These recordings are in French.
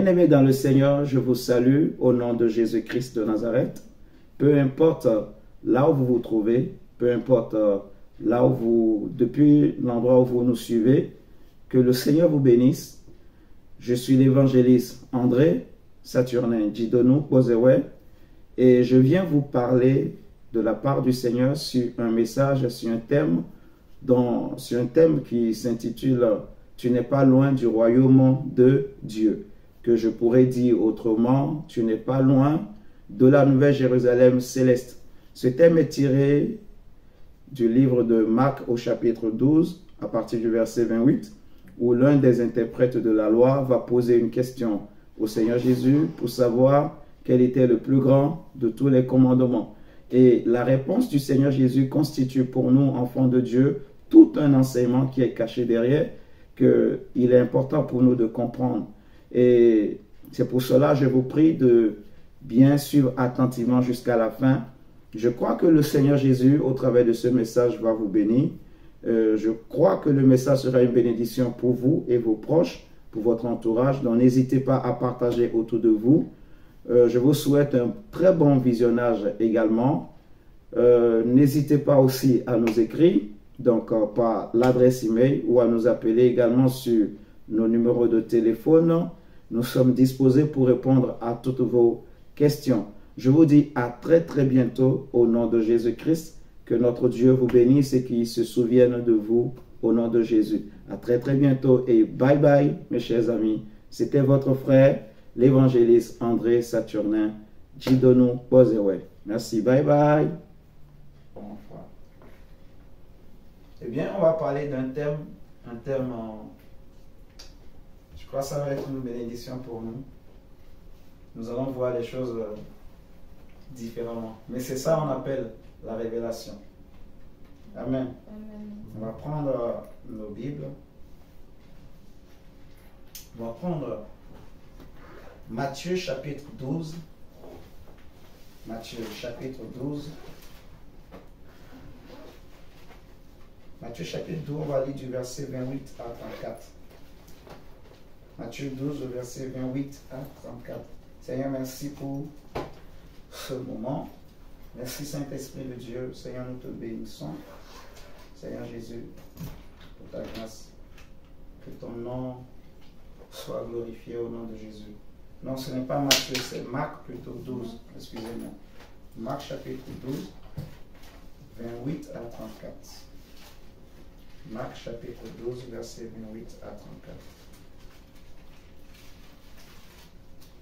Bien-aimés dans le Seigneur, je vous salue au nom de Jésus-Christ de Nazareth. Peu importe là où vous vous trouvez, peu importe là où vous, depuis l'endroit où vous nous suivez, que le Seigneur vous bénisse. Je suis l'évangéliste André Saturnin Djidonou Bozewe et je viens vous parler de la part du Seigneur sur un message, sur un thème qui s'intitule « Tu n'es pas loin du royaume de Dieu », que je pourrais dire autrement « Tu n'es pas loin de la Nouvelle Jérusalem céleste ». Ce thème est tiré du livre de Marc au chapitre 12, à partir du verset 28, où l'un des interprètes de la loi va poser une question au Seigneur Jésus pour savoir quel était le plus grand de tous les commandements. Et la réponse du Seigneur Jésus constitue pour nous, enfants de Dieu, tout un enseignement qui est caché derrière, qu'il est important pour nous de comprendre. Et c'est pour cela que je vous prie de bien suivre attentivement jusqu'à la fin. Je crois que le Seigneur Jésus, au travers de ce message, va vous bénir. Je crois que le message sera une bénédiction pour vous et vos proches, pour votre entourage. Donc n'hésitez pas à partager autour de vous. Je vous souhaite un très bon visionnage également. N'hésitez pas aussi à nous écrire, donc par l'adresse email ou à nous appeler également sur nos numéros de téléphone. Nous sommes disposés pour répondre à toutes vos questions. Je vous dis à très bientôt au nom de Jésus-Christ. Que notre Dieu vous bénisse et qu'il se souvienne de vous au nom de Jésus. À très bientôt et bye bye mes chers amis. C'était votre frère, l'évangéliste André Saturnin Djidonou Bozewe. Merci, bye bye. Eh bien, on va parler d'un thème, je crois que ça va être une bénédiction pour nous. Nous allons voir les choses différemment. Mais c'est ça qu'on appelle la révélation. Amen. Amen. On va prendre nos Bibles. On va prendre Matthieu chapitre 12. Matthieu chapitre 12. Matthieu chapitre 12, on va lire du verset 28 à 34. Matthieu 12, verset 28 à 34. Seigneur, merci pour ce moment. Merci Saint-Esprit de Dieu. Seigneur, nous te bénissons. Seigneur Jésus, pour ta grâce, que ton nom soit glorifié au nom de Jésus. Non, ce n'est pas Matthieu, c'est Marc plutôt 12. Excusez-moi. Marc chapitre 12, 28 à 34. Marc chapitre 12, verset 28 à 34.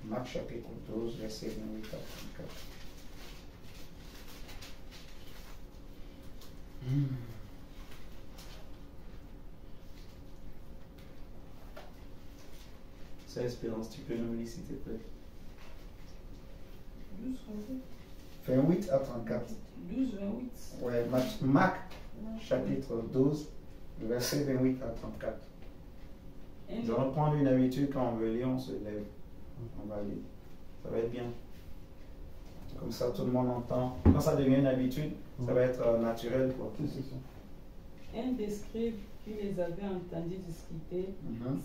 Marc chapitre 12, verset 28 à 34. C'est Espérance, tu peux nous lire s'il te plaît. 12, 28 à 34. 12, 28. Ouais, Marc chapitre 12, verset 28 à 34. Nous allons prendre une habitude quand on veut lire, on se lève. On va lire. Ça va être bien. Comme ça, tout le monde entend. Quand ça devient une habitude, ça va être naturel, quoi. Un des scribes qui les avait entendus discuter,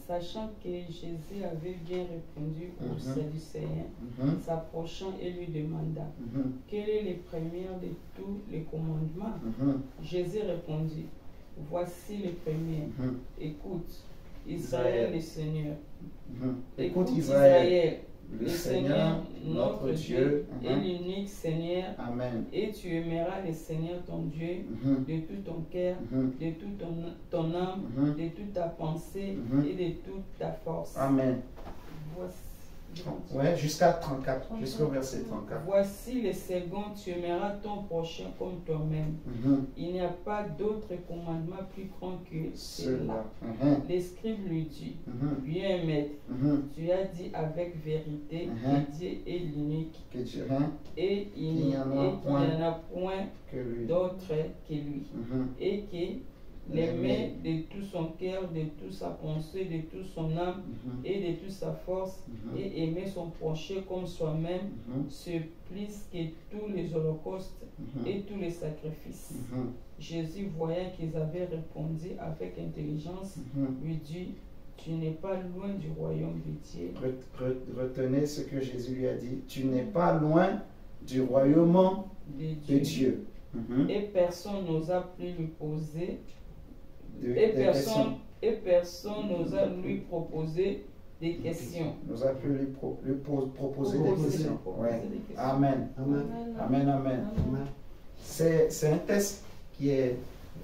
sachant que Jésus avait bien répondu aux Sadducéens, s'approchant et lui demanda quelle est les premières de tous les commandements. Jésus répondit, voici les premières. Écoute, Israël le Seigneur. Écoute Israël. Le Seigneur, notre Dieu, est l'unique Seigneur. Amen. Et tu aimeras le Seigneur ton Dieu de tout ton cœur, de toute ton âme, de toute ta pensée et de toute ta force. Amen. Voici, ouais, jusqu'à 34, jusqu'au verset 34. Voici le second, tu aimeras ton prochain comme toi-même. Il n'y a pas d'autre commandement plus grand que cela. Les scribes lui dit, bien maître, tu as dit avec vérité que Dieu est l'unique et il n'y en a point d'autre que lui. Et que l'aimer de tout son cœur, de toute sa pensée, de toute son âme et de toute sa force, et aimer son prochain comme soi-même, c'est plus que tous les holocaustes et tous les sacrifices. Jésus, voyant qu'ils avaient répondu avec intelligence, lui dit, tu n'es pas loin du royaume de Dieu. Retenez ce que Jésus lui a dit. Tu n'es pas loin du royaume de Dieu. Et personne n'osa plus lui poser. Personne n'osa lui proposer des questions. N'osa plus lui proposer des questions. Ouais. Amen. Amen. Amen. Amen. Amen. C'est un test qui est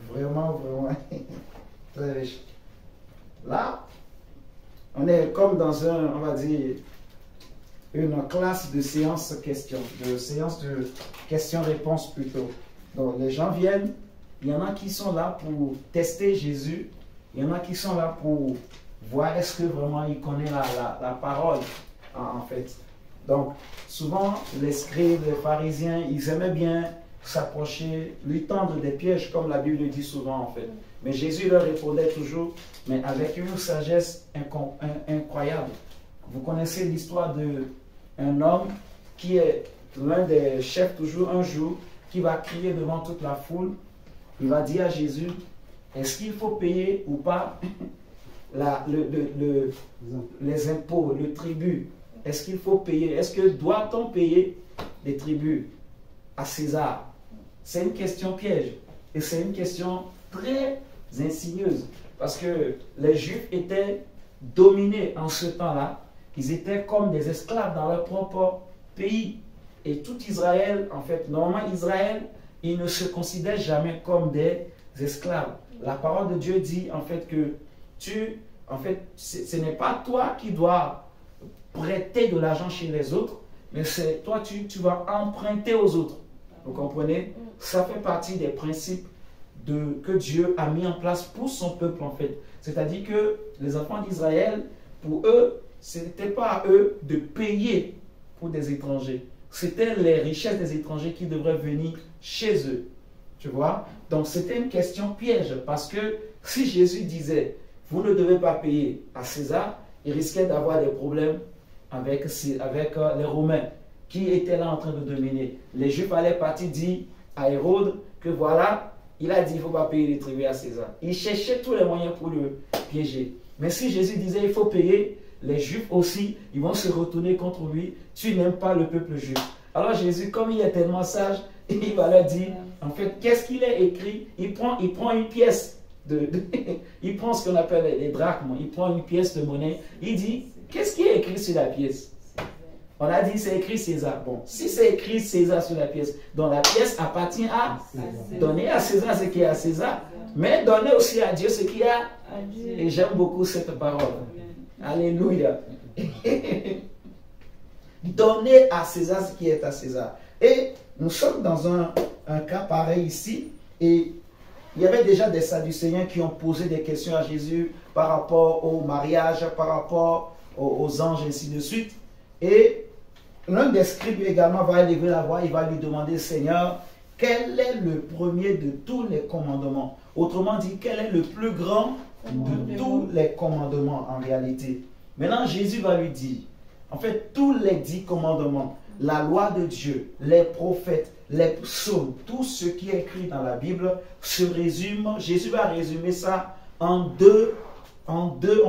vraiment très riche. Là, on est comme dans on va dire, une classe de séance de questions-réponses plutôt. Donc les gens viennent, il y en a qui sont là pour tester Jésus, il y en a qui sont là pour voir est-ce que vraiment il connaît la parole en fait. Donc souvent les scribes, les pharisiens, ils aimaient bien s'approcher, lui tendre des pièges comme la Bible le dit souvent en fait. Mais Jésus leur répondait toujours, mais avec une sagesse incroyable. Vous connaissez l'histoire d'un homme qui est l'un des chefs toujours un jour, qui va crier devant toute la foule. Il va dire à Jésus, est-ce qu'il faut payer ou pas les impôts, le tribut? Est-ce qu'il faut payer? Est-ce que doit-on payer les tributs à César? C'est une question piège. Et c'est une question très insidieuse. Parce que les Juifs étaient dominés en ce temps-là. Ils étaient comme des esclaves dans leur propre pays. Et tout Israël, en fait, normalement Israël, il ne se considère jamais comme des esclaves. La parole de Dieu dit en fait que ce n'est pas toi qui dois prêter de l'argent chez les autres, mais c'est toi, tu vas emprunter aux autres. Vous comprenez? Ça fait partie des principes que Dieu a mis en place pour son peuple en fait. C'est-à-dire que les enfants d'Israël, pour eux, ce n'était pas à eux de payer pour des étrangers. C'était les richesses des étrangers qui devraient venir chez eux. Tu vois? Donc c'était une question piège parce que si Jésus disait vous ne devez pas payer à César, il risquait d'avoir des problèmes avec les Romains qui étaient là en train de dominer. Les Juifs allaient partir dire à Hérode que voilà, il a dit il ne faut pas payer les tributs à César. Il cherchait tous les moyens pour le piéger. Mais si Jésus disait il faut payer, les Juifs aussi, ils vont se retourner contre lui. Tu n'aimes pas le peuple juif. Alors Jésus, comme il est tellement sage, il va leur dire, en fait, qu'est-ce qu'il est écrit? Il prend une pièce, il prend ce qu'on appelle les drachmes, il prend une pièce de monnaie, il dit, qu'est-ce qui est écrit sur la pièce? On a dit, c'est écrit César. Bon, si c'est écrit César sur la pièce, donc la pièce appartient à donner à César ce qui est à César, mais donner aussi à Dieu ce qui est à Dieu. Et j'aime beaucoup cette parole. Alléluia. Donner à César ce qui est à César. Et nous sommes dans un cas pareil ici. Et il y avait déjà des Sadducéens qui ont posé des questions à Jésus par rapport au mariage, par rapport aux anges, ainsi de suite. Et l'un des scribes également va élever la voix, il va lui demander, Seigneur, quel est le premier de tous les commandements? Autrement dit, quel est le plus grand de tous les commandements en réalité? Maintenant, Jésus va lui dire, en fait, tous les 10 commandements, la loi de Dieu, les prophètes, les psaumes, tout ce qui est écrit dans la Bible se résume, Jésus va résumer ça on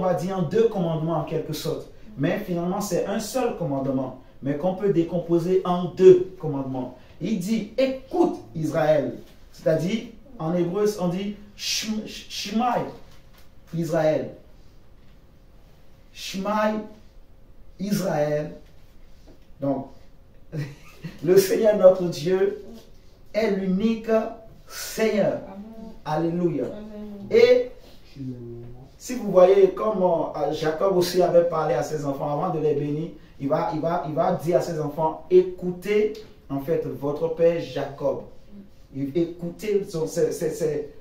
va dire en deux commandements en quelque sorte. Mais finalement, c'est un seul commandement, mais qu'on peut décomposer en 2 commandements. Il dit, écoute Israël, c'est-à-dire, en hébreu, on dit, Shemai Israël. Shemai Israël. Donc, le Seigneur notre Dieu est l'unique Seigneur. Alléluia. Et si vous voyez comme Jacob aussi avait parlé à ses enfants avant de les bénir, il va dire à ses enfants, écoutez en fait votre père Jacob. Écoutez,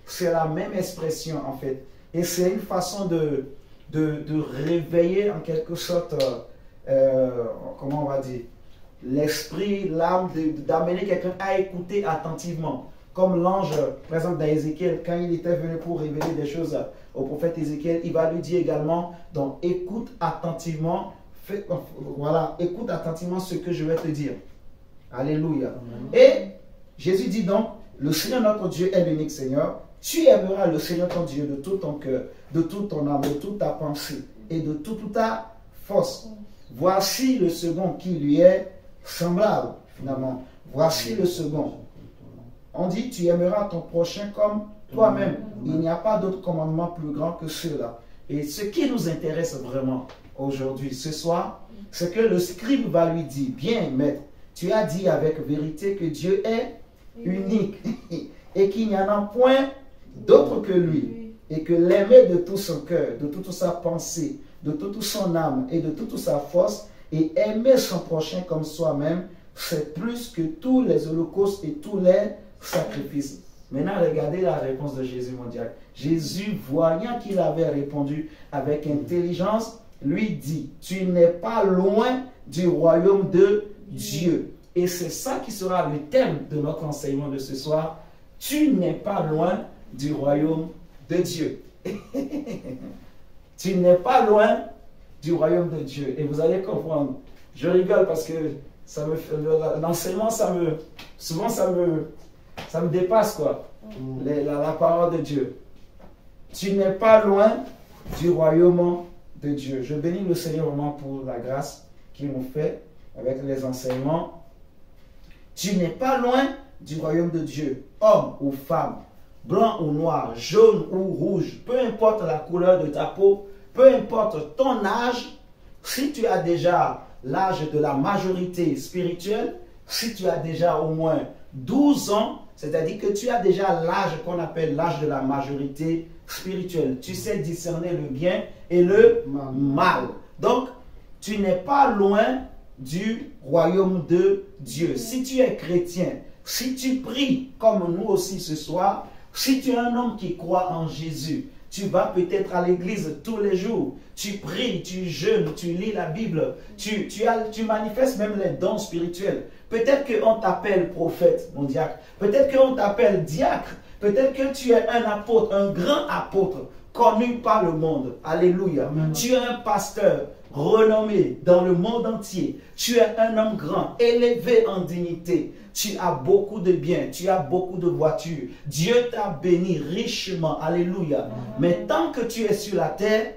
c'est la même expression en fait. Et c'est une façon de réveiller en quelque sorte, comment on va dire, l'esprit, l'âme, d'amener quelqu'un à écouter attentivement. Comme l'ange, par exemple dans Ézéchiel, quand il était venu pour révéler des choses au prophète Ézéchiel, il va lui dire également, donc écoute attentivement, écoute attentivement ce que je vais te dire. Alléluia. Et Jésus dit donc, le Seigneur notre Dieu est l'unique Seigneur. Tu aimeras le Seigneur ton Dieu de tout ton cœur, de toute ton âme, de toute ta pensée. et de toute ta force. Voici le second qui lui est semblable, finalement. Voici le second. On dit, tu aimeras ton prochain comme toi-même. Il n'y a pas d'autre commandement plus grand que ceux-là. Et ce qui nous intéresse vraiment aujourd'hui, ce soir, c'est que le scribe va lui dire, bien maître, tu as dit avec vérité que Dieu est unique et qu'il n'y en a point d'autre que lui, et que l'aimer de tout son cœur, de toute sa pensée, de toute son âme et de toute sa force, et aimer son prochain comme soi-même, c'est plus que tous les holocaustes et tous les sacrifices. Maintenant, regardez la réponse de Jésus, mon diable. Jésus, voyant qu'il avait répondu avec intelligence, lui dit, tu n'es pas loin du royaume de Dieu. Et c'est ça qui sera le thème de notre enseignement de ce soir. Tu n'es pas loin du royaume de Dieu. Tu n'es pas loin du royaume de Dieu. Et vous allez comprendre. Je rigole parce que l'enseignement, souvent ça me dépasse, quoi. La parole de Dieu. Tu n'es pas loin du royaume de Dieu. Je bénis le Seigneur vraiment pour la grâce qu'il nous fait avec les enseignements. Tu n'es pas loin du royaume de Dieu, homme ou femme, blanc ou noir, jaune ou rouge, peu importe la couleur de ta peau, peu importe ton âge, si tu as déjà l'âge de la majorité spirituelle, si tu as déjà au moins 12 ans, c'est-à-dire que tu as déjà l'âge qu'on appelle l'âge de la majorité spirituelle. Tu sais discerner le bien et le mal. Donc, tu n'es pas loin du royaume de Dieu. Si tu es chrétien, si tu pries comme nous aussi ce soir, si tu es un homme qui croit en Jésus, tu vas peut-être à l'église tous les jours, tu pries, tu jeûnes, tu lis la Bible, tu manifestes même les dons spirituels. Peut-être qu'on t'appelle prophète, mon diacre. Peut-être qu'on t'appelle diacre. Peut-être que tu es un apôtre, un grand apôtre, connu par le monde. Alléluia. Amen. Tu es un pasteur renommé dans le monde entier. Tu es un homme grand, élevé en dignité. Tu as beaucoup de biens, tu as beaucoup de voitures. Dieu t'a béni richement. Alléluia. Amen. Mais tant que tu es sur la terre,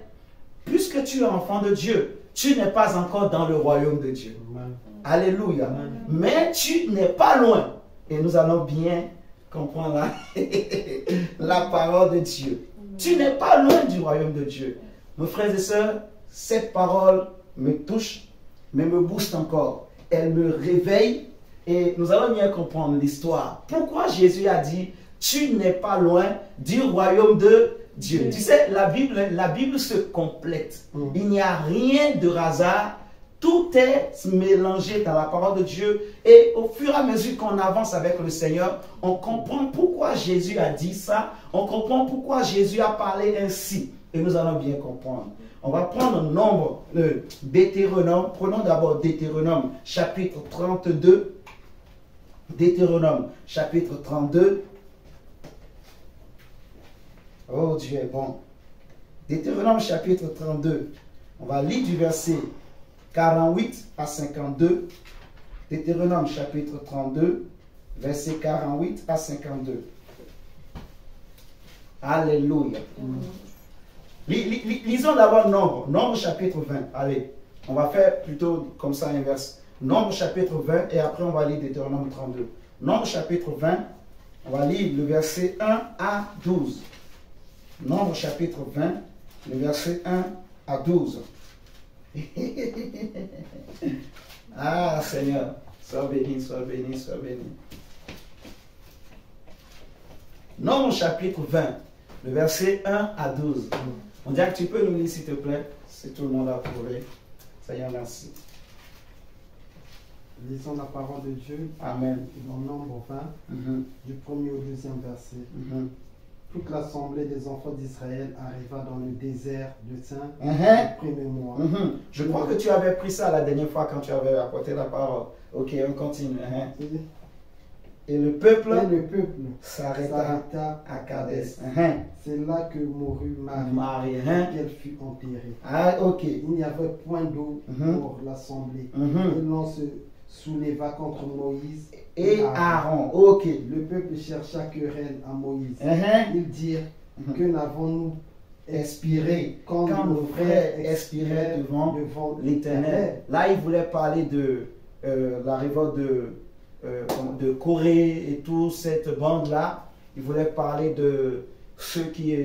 puisque tu es enfant de Dieu, tu n'es pas encore dans le royaume de Dieu. Amen. Alléluia. Amen. Mais tu n'es pas loin. Et nous allons bien comprendre la parole de Dieu. Tu n'es pas loin du royaume de Dieu. Mes frères et sœurs, cette parole me touche, mais me booste encore. Elle me réveille et nous allons bien comprendre l'histoire. Pourquoi Jésus a dit, tu n'es pas loin du royaume de Dieu. Tu sais, la Bible se complète. Il n'y a rien de hasard. Tout est mélangé dans la parole de Dieu. Et au fur et à mesure qu'on avance avec le Seigneur, on comprend pourquoi Jésus a dit ça. On comprend pourquoi Jésus a parlé ainsi. Et nous allons bien comprendre. On va prendre le nombre de Deutéronome. Prenons d'abord Deutéronome chapitre 32. Deutéronome chapitre 32. Oh, Dieu est bon. Deutéronome chapitre 32. On va lire du verset 48 à 52. Deutéronome chapitre 32, verset 48 à 52. Alléluia. Lisons d'abord Nombre. Nombre chapitre 20. Allez, on va faire plutôt comme ça inverse. Nombre chapitre 20 et après on va lire Deutéronome 32. Nombre chapitre 20, on va lire le verset 1 à 12. Nombre chapitre 20, le verset 1 à 12. Ah Seigneur, sois béni, sois béni, sois béni. Nombre chapitre 20, le verset 1 à 12. On dirait que tu peux nous lire s'il te plaît, si tout le monde a trouvé. Seigneur, merci. Lisons la parole de Dieu. Amen. Dans Nombre 20, du 1er au 2e verset. Toute l'assemblée des enfants d'Israël arriva dans le désert de Sin le premier mois. Je crois que tu avais pris ça la dernière fois quand tu avais apporté la parole. Ok, on continue. Et le peuple s'arrêta à Kadès. C'est là que mourut Marie, qu'elle fut enterrée. Ah, ok. Il n'y avait point d'eau pour l'assemblée. Et l'on se souleva contre Moïse et Aaron. Ok. Le peuple chercha querelle à Moïse. Ils dirent, que n'avons-nous expirer quand nos frères expiraient devant l'Éternel. Là, il voulait parler de la révolte de Corée et toute cette bande-là. Il voulait parler de ceux qui,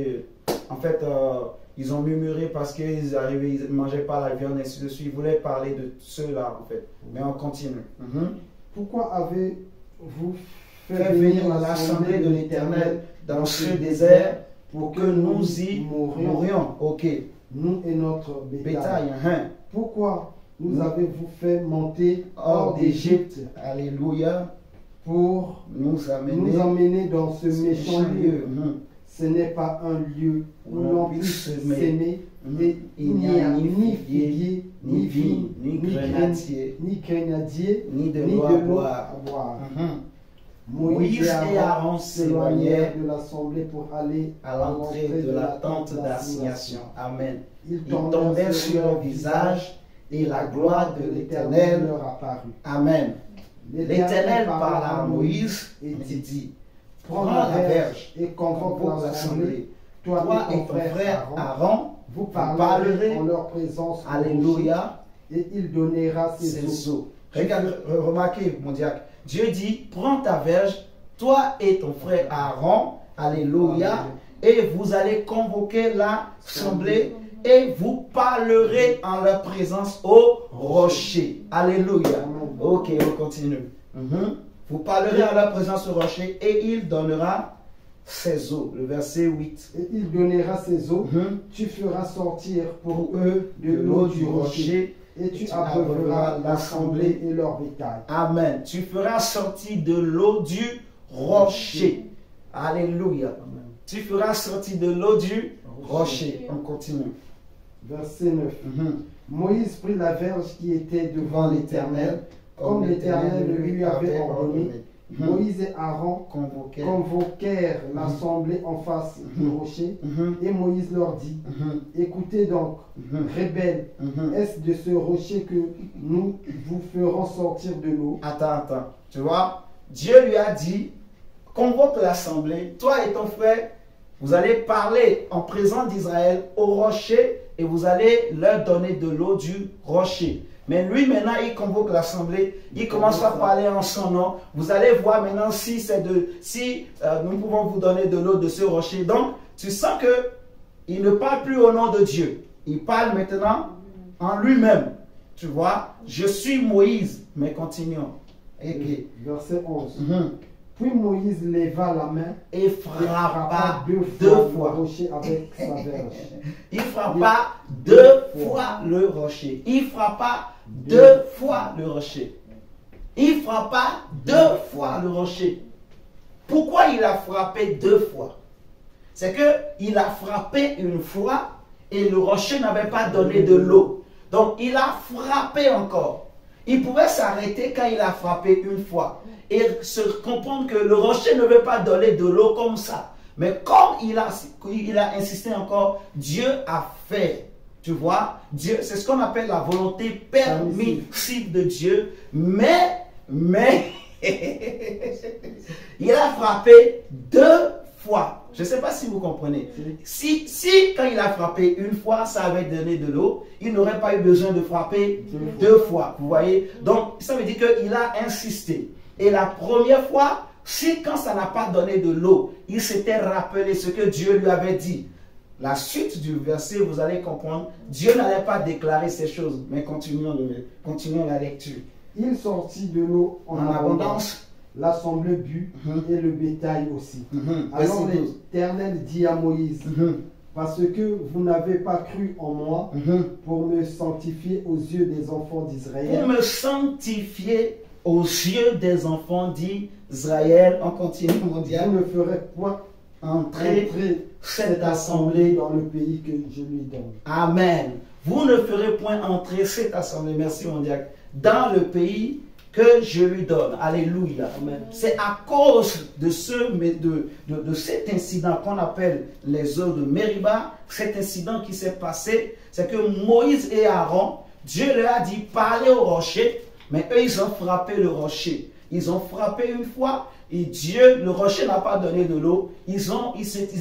en fait, ils ont murmuré parce qu'ils arrivaient, ils ne mangeaient pas la viande, et ainsi de suite. Il voulait parler de ceux-là, en fait. Mais on continue. Pourquoi avez-vous fait venir l'assemblée de l'Éternel dans ce désert pour que nous y mourions? Ok. Nous et notre bétail. Pourquoi nous avez-vous fait monter hors d'Égypte? Alléluia. Pour nous amener dans ce méchant lieu. Ce n'est pas un lieu où l'on puisse s'aimer, et il n'y a ni figuier, ni vigne, ni grenadier, ni de l'eau à boire. Moïse et Aaron s'éloignèrent de l'assemblée pour aller à l'entrée de la tente d'assignation. Amen. Ils tombèrent sur leur visage et la gloire de l'Éternel leur apparut. Amen. L'Éternel parla à Moïse et dit: prends la verge et convoque l'assemblée. Toi et ton frère Aaron, vous parlerez en leur présence. Alléluia. Et il donnera ses eaux. Regarde, remarquez, mon diacre. Dieu dit: prends ta verge, toi et ton frère Aaron. Alléluia. Et vous allez convoquer l'assemblée et vous parlerez en leur présence au rocher. Alléluia. Ok, on continue. Vous parlerez en leur présence au rocher et il donnera ses eaux. Le verset 8. Et il donnera ses eaux. Tu feras sortir pour eux de l'eau du rocher et tu abreuveras l'assemblée et leur bétail. Amen. Tu feras sortir de l'eau du rocher. Alléluia. Amen. Tu feras sortir de l'eau du rocher. On continue. Verset 9. Moïse prit la verge qui était devant l'Éternel, comme l'Éternel le lui avait ordonné. Moïse et Aaron convoquèrent l'assemblée en face du rocher, et Moïse leur dit: écoutez donc, rebelles, est-ce de ce rocher que nous vous ferons sortir de l'eau? Attends. Tu vois, Dieu lui a dit: convoque l'assemblée, toi et ton frère, vous allez parler en présence d'Israël au rocher et vous allez leur donner de l'eau du rocher. Mais lui, maintenant, il convoque l'assemblée, il commence à parler en son nom. Vous allez voir maintenant si nous pouvons vous donner de l'eau de ce rocher. Donc, tu sens qu'il ne parle plus au nom de Dieu. Il parle maintenant en lui-même. Tu vois, je suis Moïse. Mais continuons. Okay. Verset 11. Puis Moïse leva la main et frappa deux fois le rocher avec sa verge. Il frappa deux fois le rocher. Il frappa deux fois le rocher. Il frappa deux fois le rocher. Pourquoi il a frappé deux fois? C'est qu'il a frappé une fois et le rocher n'avait pas donné de l'eau. Donc il a frappé encore. Il pouvait s'arrêter quand il a frappé une fois et se comprendre que le rocher ne veut pas donner de l'eau comme ça. Mais comme il a insisté encore, Dieu a fait. Tu vois, Dieu, c'est ce qu'on appelle la volonté permissive de Dieu. Mais, il a frappé deux fois. Je ne sais pas si vous comprenez. Si quand il a frappé une fois, ça avait donné de l'eau, il n'aurait pas eu besoin de frapper deux fois. Vous voyez? Donc, ça veut dire qu'il a insisté. Et la première fois, quand ça n'a pas donné de l'eau, il s'était rappelé ce que Dieu lui avait dit. La suite du verset, vous allez comprendre, Dieu n'allait pas déclarer ces choses. Mais continuons la lecture. Il sortit de l'eau en abondance. L'assemblée but et le bétail aussi. Alors l'Éternel dit à Moïse: parce que vous n'avez pas cru en moi pour me sanctifier aux yeux des enfants d'Israël. Pour me sanctifier aux yeux des enfants d'Israël. On continue, mon diable. Vous ne ferez point entrer cette assemblée dans le pays que je lui donne. Deux Vous ne ferez point entrer cette assemblée, merci mon diacre, dans le pays que je lui donne. Alléluia. C'est à cause de cet incident qu'on appelle les eaux de Mériba, cet incident qui s'est passé, c'est que Moïse et Aaron, Dieu leur a dit parlez au rocher, mais eux ils ont frappé le rocher. Ils ont frappé une fois et Dieu, le rocher n'a pas donné de l'eau. Ils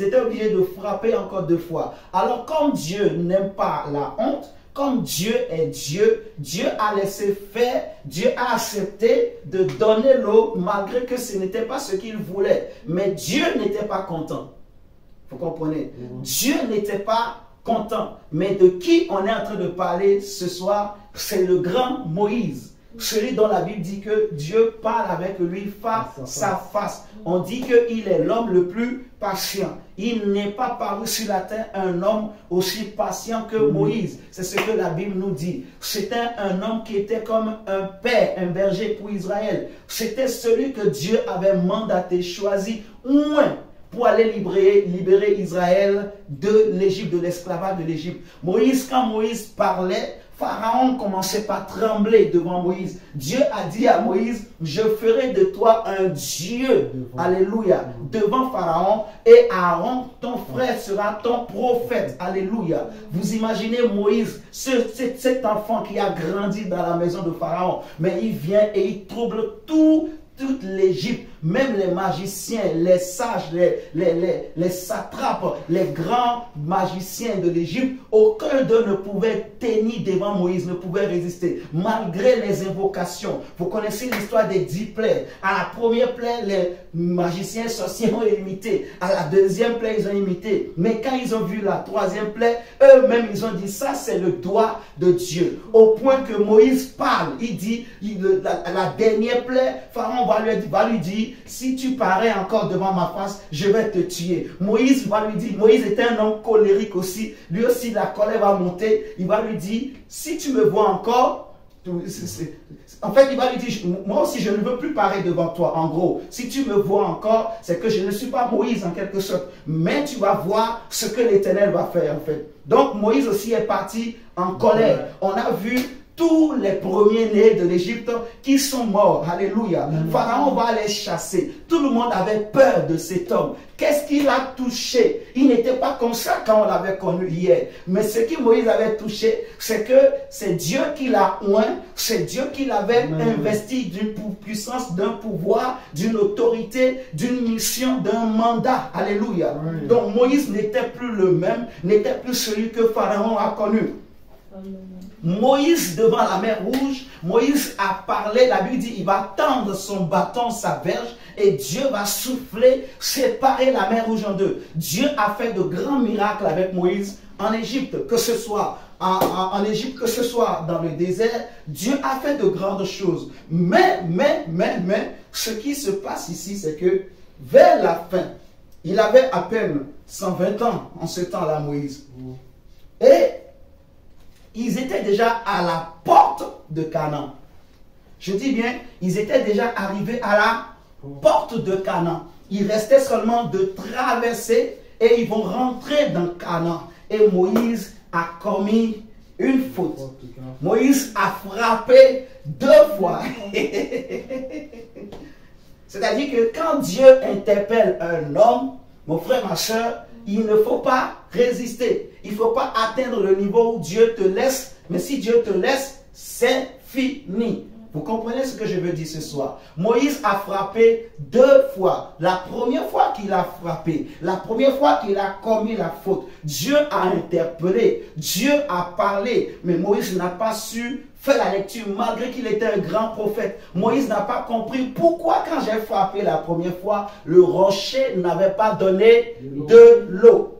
étaient obligés de frapper encore 2 fois. Alors comme Dieu n'aime pas la honte, comme Dieu est Dieu, Dieu a laissé faire, Dieu a accepté de donner l'eau malgré que ce n'était pas ce qu'il voulait. Mais Dieu n'était pas content. Vous comprenez? Dieu n'était pas content. Mais de qui on est en train de parler ce soir? C'est le grand Moïse. Celui dont la Bible dit que Dieu parle avec lui face à face. On dit qu'il est l'homme le plus patient. Il n'est pas paru sur la terre un homme aussi patient que Moïse. C'est ce que la Bible nous dit. C'était un homme qui était comme un père, un berger pour Israël. C'était celui que Dieu avait mandaté, choisi, oint pour aller libérer Israël de l'Égypte, de l'esclavage de l'Égypte. Moïse, quand Moïse parlait, Pharaon commençait par trembler devant Moïse. Dieu a dit à Moïse, je ferai de toi un Dieu, alléluia, devant Pharaon, et Aaron, ton frère, sera ton prophète, alléluia. Vous imaginez Moïse, cet enfant qui a grandi dans la maison de Pharaon, mais il vient et il trouble toute l'Égypte, même les magiciens, les sages, les satrapes, les grands magiciens de l'Égypte, aucun d'eux ne pouvait tenir devant Moïse, ne pouvait résister, malgré les invocations. Vous connaissez l'histoire des 10 plaies. À la première plaie, les magiciens sorciers ont imité. À la deuxième plaie, ils ont imité. Mais quand ils ont vu la troisième plaie, eux-mêmes, ils ont dit, ça c'est le doigt de Dieu. Au point que Moïse parle, il dit, la dernière plaie, Pharaon va lui dire, si tu parais encore devant ma face, je vais te tuer. Moïse va lui dire, Moïse était un homme colérique aussi, lui aussi la colère va monter, il va lui dire, si tu me vois encore, en fait il va lui dire, moi aussi je ne veux plus paraître devant toi, en gros, si tu me vois encore, c'est que je ne suis pas Moïse en quelque sorte, mais tu vas voir ce que l'Éternel va faire en fait. Donc Moïse aussi est parti en colère. On a vu tous les premiers-nés de l'Égypte qui sont morts. Alléluia. Pharaon va les chasser. Tout le monde avait peur de cet homme. Qu'est-ce qu'il a touché? Il n'était pas comme ça quand on l'avait connu hier. Mais ce que Moïse avait touché, c'est que c'est Dieu qui l'a oint, c'est Dieu qui l'avait investi d'une puissance, d'un pouvoir, d'une autorité, d'une mission, d'un mandat. Alléluia. Donc Moïse n'était plus le même, n'était plus celui que Pharaon a connu. Moïse devant la mer Rouge, Moïse a parlé, la Bible dit, il va tendre son bâton, sa verge, et Dieu va souffler, séparer la mer Rouge en deux. Dieu a fait de grands miracles avec Moïse en Égypte, que ce soit en Égypte, que ce soit dans le désert. Dieu a fait de grandes choses. Mais, ce qui se passe ici, c'est que vers la fin, il avait à peine 120 ans en ce temps-là, Moïse. Et ils étaient déjà à la porte de Canaan. Je dis bien, ils étaient déjà arrivés à la porte de Canaan. Il restait seulement de traverser et ils vont rentrer dans Canaan. Et Moïse a commis une faute. Moïse a frappé 2 fois. C'est-à-dire que quand Dieu interpelle un homme, mon frère, ma soeur, il ne faut pas résister. Il ne faut pas atteindre le niveau où Dieu te laisse. Mais si Dieu te laisse, c'est fini. Vous comprenez ce que je veux dire ce soir? Moïse a frappé 2 fois. La première fois qu'il a frappé, la première fois qu'il a commis la faute, Dieu a interpellé, Dieu a parlé. Mais Moïse n'a pas su faire la lecture malgré qu'il était un grand prophète. Moïse n'a pas compris pourquoi quand j'ai frappé la première fois, le rocher n'avait pas donné de l'eau.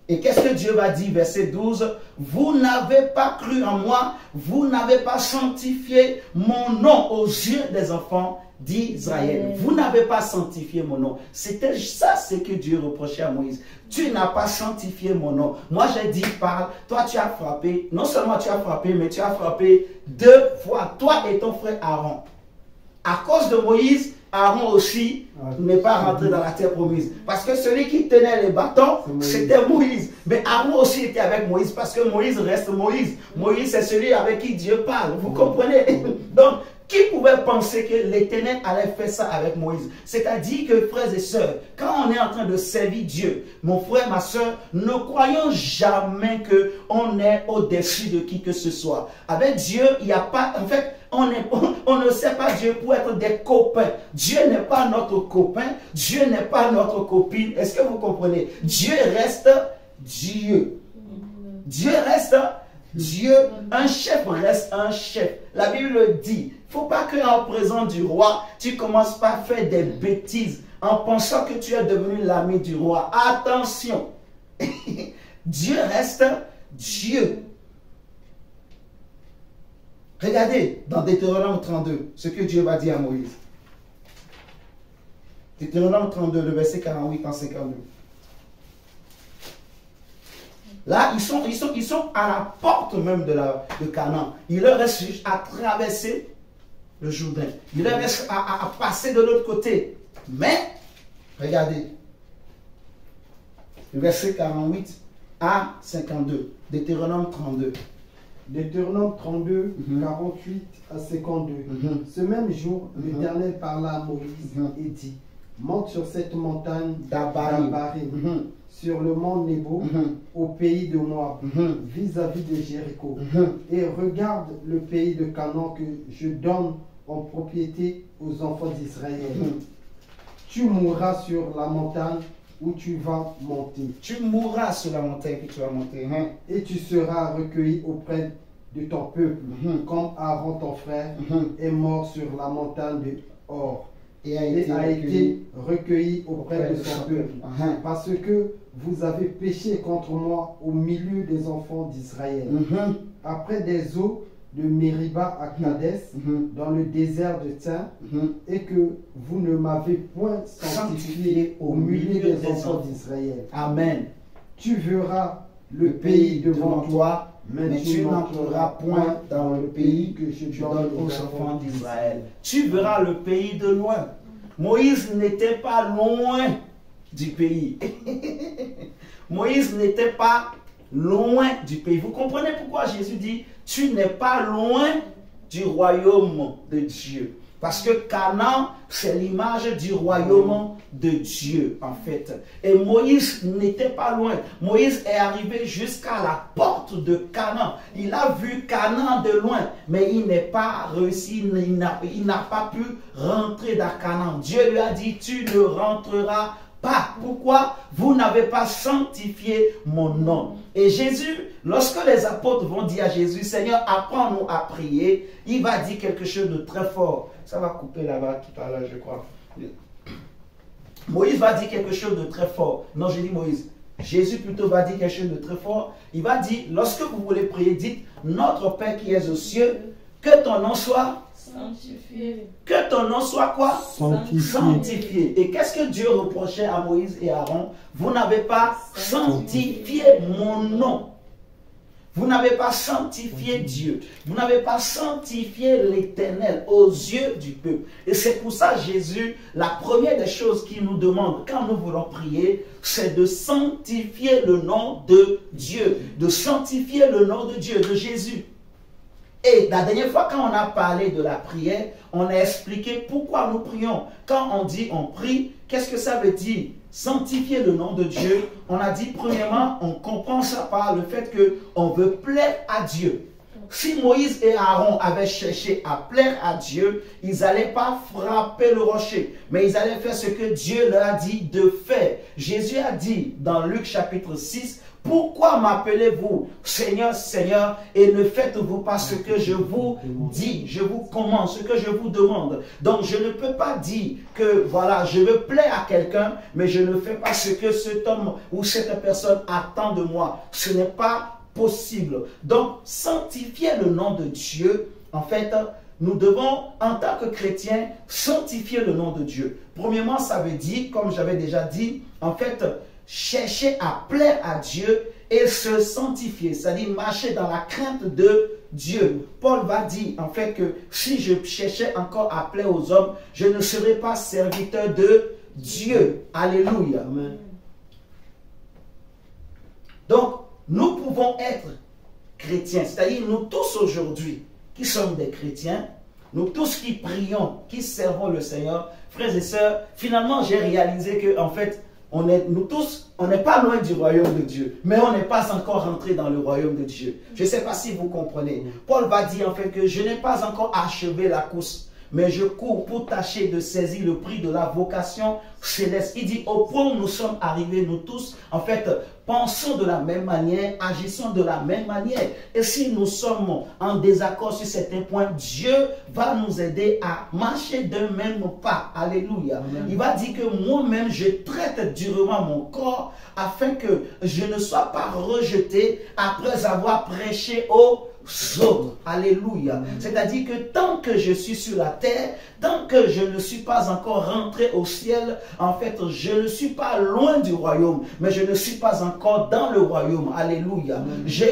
Et qu'est-ce que Dieu va dire, verset 12? Vous n'avez pas cru en moi, vous n'avez pas sanctifié mon nom aux yeux des enfants d'Israël. Vous n'avez pas sanctifié mon nom. C'était ça ce que Dieu reprochait à Moïse. Tu n'as pas sanctifié mon nom. Moi j'ai dit, parle, toi tu as frappé. Non seulement tu as frappé, mais tu as frappé 2 fois. Toi et ton frère Aaron. À cause de Moïse, Aaron aussi n'est pas rentré dans la terre promise. Parce que celui qui tenait les bâtons, c'était Moïse. Mais Aaron aussi était avec Moïse parce que Moïse reste Moïse. Moïse, c'est celui avec qui Dieu parle. Vous comprenez? Donc, qui pouvait penser que l'Éternel allait faire ça avec Moïse? C'est-à-dire que, frères et sœurs, quand on est en train de servir Dieu, mon frère, ma soeur, ne croyons jamais qu'on est au-dessus de qui que ce soit. Avec Dieu, il n'y a pas... En fait, on ne sait pas Dieu pour être des copains. Dieu n'est pas notre copain, Dieu n'est pas notre copine. Est-ce que vous comprenez? Dieu reste Dieu. Dieu reste Dieu. Un chef reste un chef. La Bible dit, il ne faut pas qu'en présence du roi, tu commences pas à faire des bêtises en pensant que tu es devenu l'ami du roi. Attention. Dieu reste Dieu. Regardez dans Deutéronome 32, ce que Dieu va dire à Moïse. Deutéronome 32, le verset 48 en 52. Là, ils sont à la porte même de Canaan. Il leur reste à traverser le Jourdain. Il leur reste à passer de l'autre côté. Mais, regardez, le verset 48 à 52, Deutéronome 32. Deutéronome 32, 48 à 52. Ce même jour, l'Éternel parla à Moïse et dit, monte sur cette montagne d'Abarim, sur le mont Nebo, au pays de Moab, vis-à-vis de Jéricho, et regarde le pays de Canaan que je donne en propriété aux enfants d'Israël. Tu mourras sur la montagne où tu vas monter. Tu mourras sur la montagne que tu vas monter. Et tu seras recueilli auprès de ton peuple, comme Aaron ton frère est mort sur la montagne de Hor. Et a été recueilli auprès de son peuple, parce que vous avez péché contre moi au milieu des enfants d'Israël. Après des eaux de Mériba à Kadès, dans le désert de Tsin, et que vous ne m'avez point sanctifié au milieu des enfants d'Israël. Amen. Tu verras le pays devant toi, mais tu n'entreras point dans le pays que je donne aux enfants d'Israël. Tu verras le pays de loin. Moïse n'était pas loin du pays. Moïse n'était pas loin du pays. Vous comprenez pourquoi Jésus dit, tu n'es pas loin du royaume de Dieu. Parce que Canaan, c'est l'image du royaume de Dieu, en fait. Et Moïse n'était pas loin. Moïse est arrivé jusqu'à la porte de Canaan. Il a vu Canaan de loin, mais il n'est pas réussi, il n'a pas pu rentrer dans Canaan. Dieu lui a dit, tu ne rentreras pas. Pourquoi? Vous n'avez pas sanctifié mon nom. Et Jésus, lorsque les apôtres vont dire à Jésus, Seigneur, apprends-nous à prier, il va dire quelque chose de très fort. Ça va couper là-bas tout à l'heure, je crois. Moïse va dire quelque chose de très fort. Non, je dis Moïse. Jésus plutôt va dire quelque chose de très fort. Il va dire, lorsque vous voulez prier, dites, notre Père qui es aux cieux, que ton nom soit sanctifié. Que ton nom soit quoi? Sanctifié. Sanctifié. Et qu'est-ce que Dieu reprochait à Moïse et Aaron? Vous n'avez pas sanctifié mon nom. Vous n'avez pas sanctifié Dieu. Vous n'avez pas sanctifié l'Éternel aux yeux du peuple. Et c'est pour ça Jésus, la première des choses qu'il nous demande quand nous voulons prier, c'est de sanctifier le nom de Dieu. De sanctifier le nom de Dieu, de Jésus. Et la dernière fois, quand on a parlé de la prière, on a expliqué pourquoi nous prions. Quand on dit on prie, qu'est-ce que ça veut dire? Sanctifier le nom de Dieu. On a dit, premièrement, on comprend ça par le fait qu'on veut plaire à Dieu. Si Moïse et Aaron avaient cherché à plaire à Dieu, ils n'allaient pas frapper le rocher, mais ils allaient faire ce que Dieu leur a dit de faire. Jésus a dit dans Luc chapitre 6, pourquoi m'appelez-vous Seigneur, Seigneur, et ne faites-vous pas ce que je vous dis, je vous commande, ce que je vous demande. Donc je ne peux pas dire que voilà, je veux plaire à quelqu'un, mais je ne fais pas ce que cet homme ou cette personne attend de moi. Ce n'est pas possible. Donc sanctifier le nom de Dieu, en fait, nous devons, en tant que chrétiens, sanctifier le nom de Dieu. Premièrement, ça veut dire, comme j'avais déjà dit, en fait, chercher à plaire à Dieu et se sanctifier, c'est-à-dire marcher dans la crainte de Dieu. Paul va dire en fait que si je cherchais encore à plaire aux hommes, je ne serais pas serviteur de Dieu. Alléluia. Amen. Donc, nous pouvons être chrétiens, c'est-à-dire nous tous aujourd'hui qui sommes des chrétiens, nous tous qui prions, qui servons le Seigneur, frères et sœurs, finalement j'ai réalisé que en fait, nous tous, on n'est pas loin du royaume de Dieu, mais on n'est pas encore rentré dans le royaume de Dieu. Je ne sais pas si vous comprenez. Paul va dire en fait que je n'ai pas encore achevé la course, mais je cours pour tâcher de saisir le prix de la vocation céleste. Il dit au point où nous sommes arrivés, nous tous, en fait, pensons de la même manière, agissons de la même manière. Et si nous sommes en désaccord sur certains points, Dieu va nous aider à marcher d'un même pas. Alléluia. Amen. Il va dire que moi-même, je traite durement mon corps afin que je ne sois pas rejeté après avoir prêché aux autres. Alléluia. C'est-à-dire que tant que je suis sur la terre, tant que je ne suis pas encore rentré au ciel, en fait, je ne suis pas loin du royaume, mais je ne suis pas encore dans le royaume. Alléluia.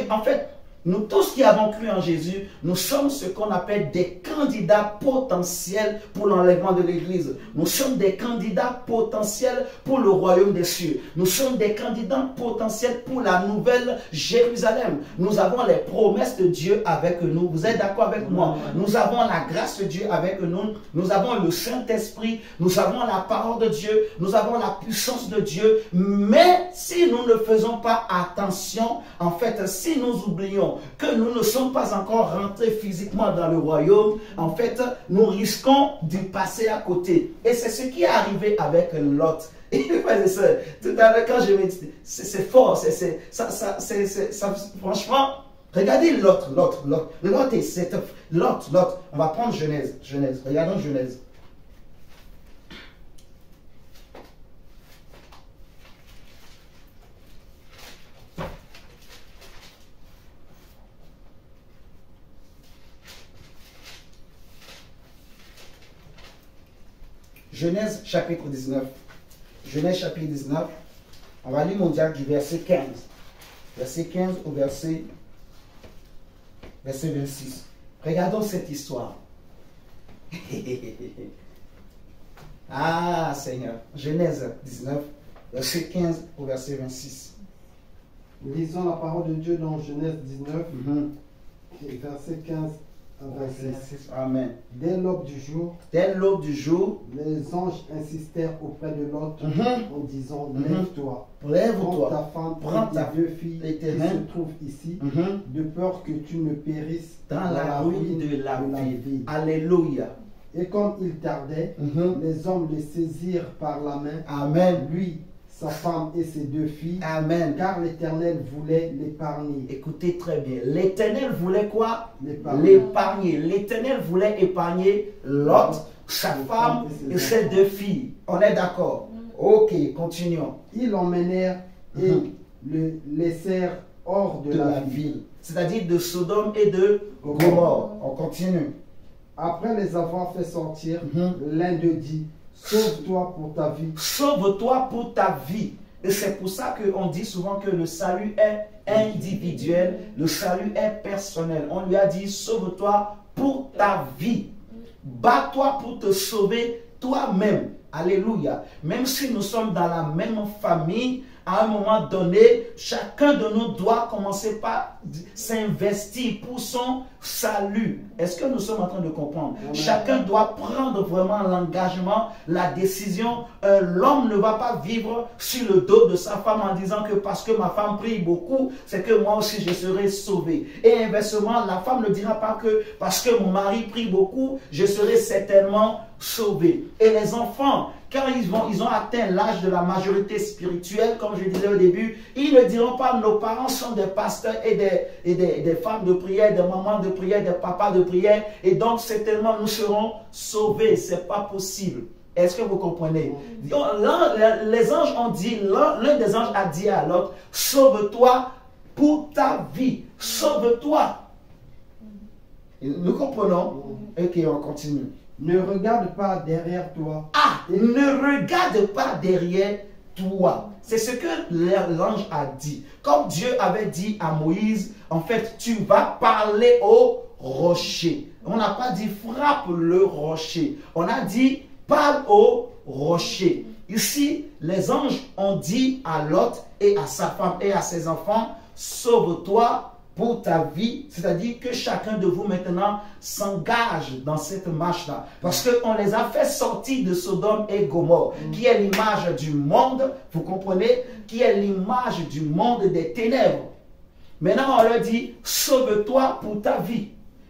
En fait, nous tous qui avons cru en Jésus, nous sommes ce qu'on appelle des candidats potentiels pour l'enlèvement de l'Église. Nous sommes des candidats potentiels pour le royaume des cieux. Nous sommes des candidats potentiels pour la nouvelle Jérusalem. Nous avons les promesses de Dieu avec nous. Vous êtes d'accord avec moi? Nous avons la grâce de Dieu avec nous. Nous avons le Saint-Esprit. Nous avons la parole de Dieu. Nous avons la puissance de Dieu. Mais si nous ne faisons pas attention, en fait, si nous oublions que nous ne sommes pas encore rentrés physiquement dans le royaume, en fait, nous risquons d'y passer à côté. Et c'est ce qui est arrivé avec Lot. Et tout à l'heure, quand je me dis, c'est fort, franchement, regardez Lot, on va prendre Genèse, regardons Genèse. Genèse chapitre 19. Genèse chapitre 19. On va lire mon diacre du verset 15. Verset 15 au verset 26. Regardons cette histoire. Ah Seigneur. Genèse 19, verset 15 au verset 26. Lisons la parole de Dieu dans Genèse 19, verset 15. Amen. Dès l'aube du jour, les anges insistèrent auprès de Lot en disant, lève-toi, prends ta deux filles qui se trouvent ici, de peur que tu ne périsses dans la ruine de la ville. Alléluia. Et comme il tardait, les hommes les saisirent par la main. Amen. Lui, sa femme et ses deux filles. Amen. Car l'Éternel voulait l'épargner. Écoutez très bien. L'Éternel voulait quoi? L'épargner. L'Éternel voulait épargner Lot, sa femme et ses deux filles. On est d'accord? Ok, continuons. Ils l'emmenèrent et le laissèrent hors de la ville. C'est-à-dire de Sodome et de Gomorrhe. On continue. Après les avoir fait sortir, l'un d'eux dit, sauve-toi pour ta vie. Sauve-toi pour ta vie. Et c'est pour ça qu'on dit souvent que le salut est individuel, le salut est personnel. On lui a dit, sauve-toi pour ta vie. Bats-toi pour te sauver toi-même. Alléluia. Même si nous sommes dans la même famille, à un moment donné, chacun de nous doit commencer par s'investir pour son salut. Est-ce que nous sommes en train de comprendre? Amen. Chacun doit prendre vraiment l'engagement, la décision. L'homme ne va pas vivre sur le dos de sa femme en disant que parce que ma femme prie beaucoup, c'est que moi aussi je serai sauvé. Et inversement, la femme ne dira pas que parce que mon mari prie beaucoup, je serai certainement sauvé. Et les enfants, quand ils ont atteint l'âge de la majorité spirituelle, comme je disais au début, ils ne diront pas nos parents sont des pasteurs et des femmes de prière, des mamans de prière, des papas de prière, et donc certainement nous serons sauvés. C'est pas possible. Est-ce que vous comprenez? Les anges ont dit, l'un des anges a dit à l'autre, sauve-toi pour ta vie. Sauve-toi. Nous comprenons? Ok, on continue. Ne regarde pas derrière toi. Ah, ne regarde pas derrière toi. C'est ce que l'ange a dit. Comme Dieu avait dit à Moïse, en fait, tu vas parler au rocher. On n'a pas dit frappe le rocher. On a dit parle au rocher. Ici, les anges ont dit à Lot et à sa femme et à ses enfants, sauve-toi pour ta vie, c'est-à-dire que chacun de vous maintenant s'engage dans cette marche-là. Parce qu'on les a fait sortir de Sodome et Gomorrhe, qui est l'image du monde, vous comprenez, qui est l'image du monde des ténèbres. Maintenant, on leur dit, sauve-toi pour ta vie.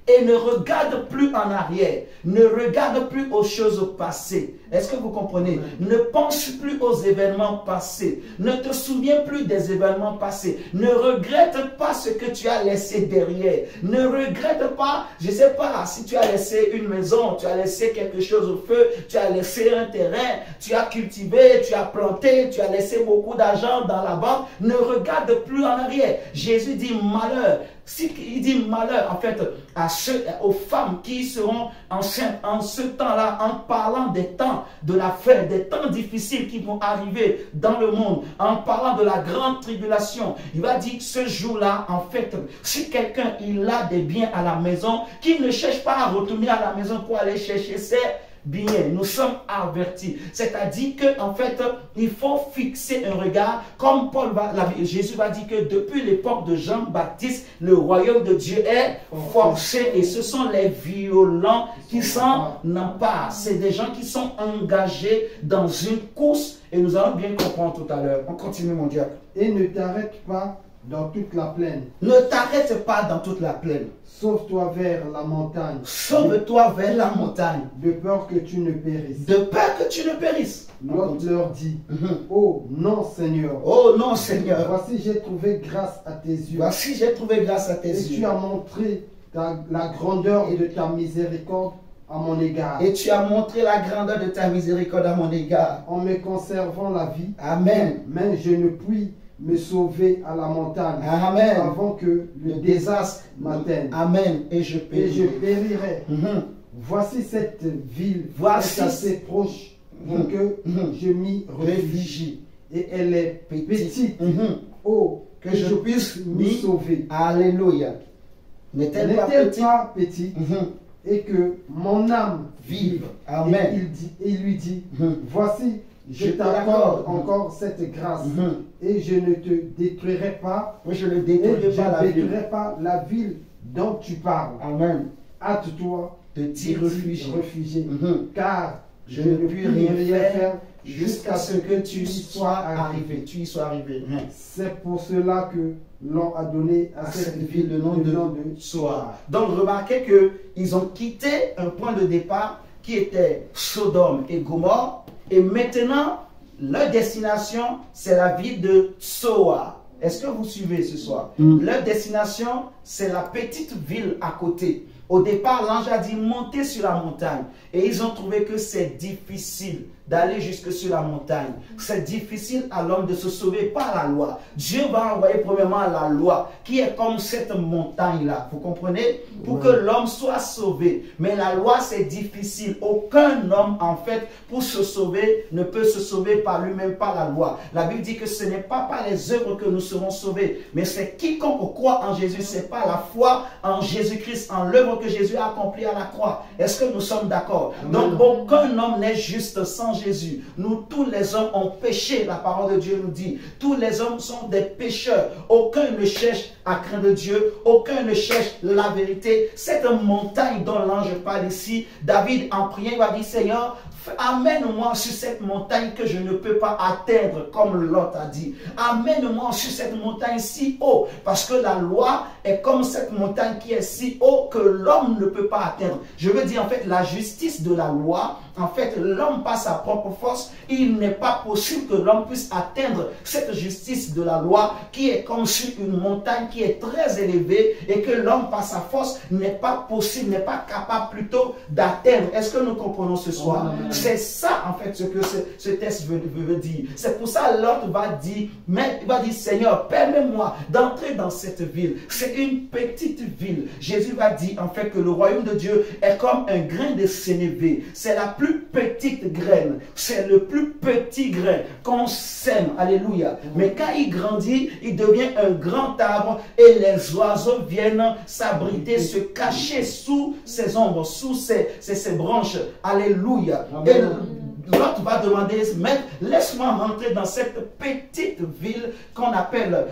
Et ne regarde plus en arrière. Ne regarde plus aux choses passées. Est-ce que vous comprenez? Ne pense plus aux événements passés. Ne te souviens plus des événements passés. Ne regrette pas ce que tu as laissé derrière. Ne regrette pas, je ne sais pas, si tu as laissé une maison, tu as laissé quelque chose au feu, tu as laissé un terrain, tu as cultivé, tu as planté, tu as laissé beaucoup d'argent dans la banque. Ne regarde plus en arrière. Jésus dit malheur. Il dit malheur en fait aux femmes qui seront enceintes en ce temps-là, en parlant des temps de la fin, des temps difficiles qui vont arriver dans le monde, en parlant de la grande tribulation. Il va dire ce jour-là, en fait, si quelqu'un il a des biens à la maison, qu'il ne cherche pas à retourner à la maison pour aller chercher ses bien, nous sommes avertis. C'est-à-dire qu'en fait, il faut fixer un regard, comme Jésus va dire que depuis l'époque de Jean-Baptiste, le royaume de Dieu est forcé et ce sont les violents qui s'en emparent. C'est des gens qui sont engagés dans une course et nous allons bien comprendre tout à l'heure. On continue, mon diable. Et ne t'arrête pas dans toute la plaine. Ne t'arrête pas dans toute la plaine. Sauve-toi vers la montagne. Sauve-toi vers la montagne. De peur que tu ne périsses. De peur que tu ne périsses. L'autre leur dit, oh non Seigneur. Oh non Seigneur. Voici j'ai trouvé grâce à tes yeux. Voici j'ai trouvé grâce à tes yeux. Et tu as montré la grandeur de ta miséricorde à mon égard. Et tu as montré la grandeur de ta miséricorde à mon égard. En me conservant la vie. Amen. Mais je ne puis me sauver à la montagne. Amen. Avant que le désastre m'atteigne. Amen. Et je périrai. Voici cette ville est assez proche pour que je m'y réfugie. Et elle est petite. Oh, que je puisse m'y sauver. Alléluia. N'est-elle pas petite et que mon âme vive. Amen. Et il lui dit, voici, je t'accorde encore cette grâce et je ne te détruirai pas. Je ne détruirai pas la ville dont tu parles. Amen. Hâte-toi de t'y réfugier. Car je ne puis rien faire jusqu'à ce que tu y sois arrivé. C'est pour cela que l'on a donné à cette ville le nom de Soar. Donc remarquez qu'ils ont quitté un point de départ qui était Sodome et Gomorrhe. Et maintenant, leur destination, c'est la ville de Tsoar. Est-ce que vous suivez ce soir? Leur destination, c'est la petite ville à côté. Au départ, l'ange a dit montez sur la montagne. Et ils ont trouvé que c'est difficile d'aller jusque sur la montagne. C'est difficile à l'homme de se sauver par la loi. Dieu va envoyer premièrement la loi qui est comme cette montagne-là. Vous comprenez? Pour que l'homme soit sauvé. Mais la loi, c'est difficile. Aucun homme, en fait, pour se sauver, ne peut se sauver par lui-même, par la loi. La Bible dit que ce n'est pas par les œuvres que nous serons sauvés, mais c'est quiconque croit en Jésus. C'est pas la foi en Jésus-Christ, en l'œuvre que Jésus a accomplie à la croix. Est-ce que nous sommes d'accord? Donc, aucun homme n'est juste sans Jésus. Nous, tous les hommes, ont péché. La parole de Dieu nous dit. Tous les hommes sont des pécheurs. Aucun ne cherche à craindre Dieu. Aucun ne cherche la vérité. Cette montagne dont l'ange parle ici, David, en priant, va dire, Seigneur, amène-moi sur cette montagne que je ne peux pas atteindre, comme Lot a dit. Amène-moi sur cette montagne si haut, parce que la loi est comme cette montagne qui est si haut que l'homme ne peut pas atteindre. Je veux dire, en fait, la justice de la loi, en fait, l'homme par sa propre force, il n'est pas possible que l'homme puisse atteindre cette justice de la loi qui est comme sur une montagne qui est très élevée et que l'homme par sa force n'est pas possible, n'est pas capable plutôt d'atteindre. Est-ce que nous comprenons ce soir? C'est ça, en fait, ce que ce texte veut dire. C'est pour ça l'autre va dire, Seigneur, permets-moi d'entrer dans cette ville. C'est une petite ville. Jésus va dire, en fait, que le royaume de Dieu est comme un grain de sénévé. C'est la plus petite graine. C'est le plus petit grain qu'on sème. Alléluia. Mais quand il grandit, il devient un grand arbre et les oiseaux viennent s'abriter, se cacher sous ses ombres, sous ses branches. Alléluia. Et l'autre va demander, maître, laisse-moi rentrer dans cette petite ville qu'on appelle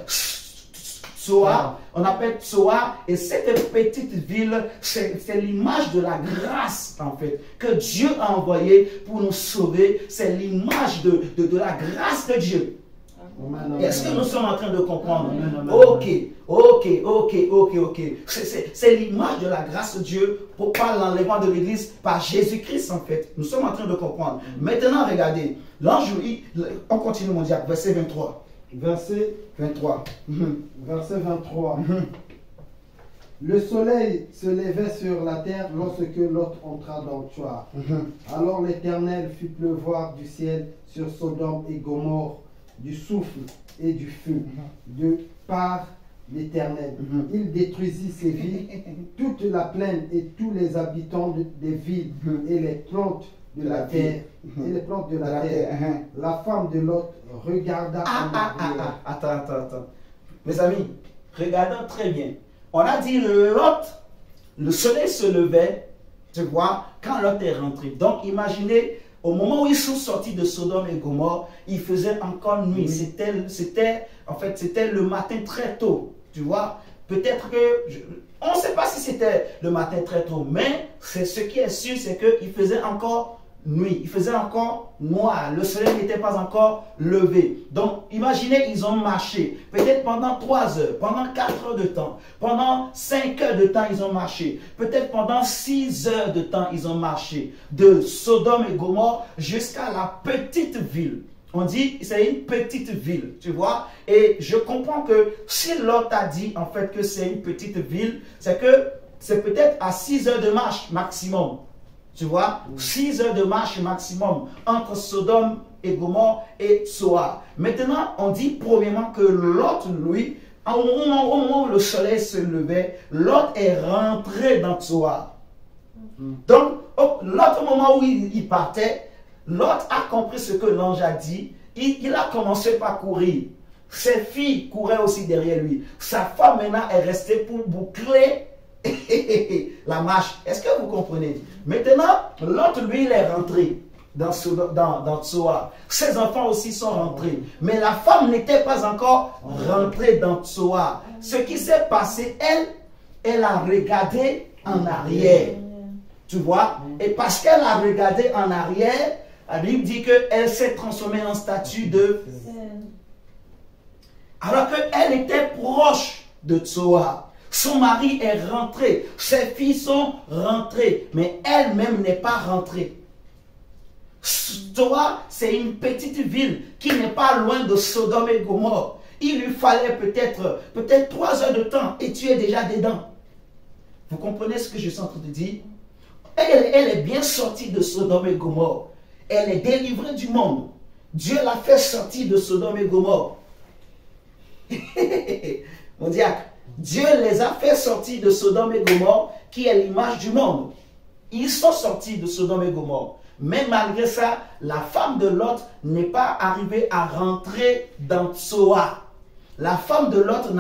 Tsoa. On appelle Tsoa. Et cette petite ville, c'est l'image de la grâce, en fait, que Dieu a envoyée pour nous sauver. C'est l'image de la grâce de Dieu. Est-ce que nous sommes en train de comprendre? Ok. C'est l'image de la grâce de Dieu par l'enlèvement de l'Église par Jésus-Christ, en fait. Nous sommes en train de comprendre. Maintenant, regardez. L'ange, on continue, mon diable, verset 23. Verset 23. Verset 23. Le soleil se levait sur la terre lorsque Lot entra dans Tsoar. Alors l'Éternel fit pleuvoir du ciel sur Sodome et Gomorrhe du souffle et du feu de par l'Éternel. Il détruisit ces villes, toute la plaine et tous les habitants des villes et les plantes de la terre. Et les plantes de la terre. La femme de Lot regarda en arrière. Attends. Mes amis, regardons très bien. On a dit Lot, le soleil se levait, tu vois, quand Lot est rentré. Donc imaginez, au moment où ils sont sortis de Sodome et Gomorrhe, il faisait encore nuit. C'était le matin très tôt, tu vois. Peut-être que, on ne sait pas si c'était le matin très tôt, mais ce qui est sûr, c'est qu'il faisait encore nuit, il faisait encore noir, le soleil n'était pas encore levé. Donc imaginez, ils ont marché, peut-être pendant 3 heures, pendant 4 heures de temps, pendant 5 heures de temps ils ont marché, peut-être pendant 6 heures de temps ils ont marché, de Sodome et Gomorrhe jusqu'à la petite ville. On dit c'est une petite ville, tu vois. Et je comprends que si Lot a dit en fait que c'est une petite ville, c'est que c'est peut-être à 6 heures de marche maximum. Tu vois, 6 heures de marche maximum entre Sodome et Gomorrhe et Tsoar. Maintenant, on dit premièrement que Lot, lui, au moment où le soleil se levait, Lot est rentré dans Tsoar. Donc, Lot, au moment où il partait, Lot a compris ce que l'ange a dit. Il a commencé par courir. Ses filles couraient aussi derrière lui. Sa femme maintenant est restée pour boucler la marche. Est-ce que vous comprenez? Maintenant, l'autre, lui, il est rentré dans Tsoar. Ses enfants aussi sont rentrés. Mais la femme n'était pas encore rentrée dans Tsoar. Ce qui s'est passé, elle a regardé en arrière. Tu vois? Et parce qu'elle a regardé en arrière, la Bible dit qu'elle s'est transformée en statue de... Alors qu'elle était proche de Tsoar. Son mari est rentré, ses filles sont rentrées, mais elle-même n'est pas rentrée. Tsoar, c'est une petite ville qui n'est pas loin de Sodome et Gomorrhe. Il lui fallait peut-être 3 heures de temps et tu es déjà dedans. Vous comprenez ce que je suis en train de dire? Elle est bien sortie de Sodome et Gomorrhe. Elle est délivrée du monde. Dieu l'a fait sortir de Sodome et Gomorrhe. Mon diacre, Dieu les a fait sortir de Sodome et Gomorrhe, qui est l'image du monde. Ils sont sortis de Sodome et Gomorrhe. Mais malgré ça, la femme de Lot n'est pas arrivée à rentrer dans Tsoar. La femme de Lot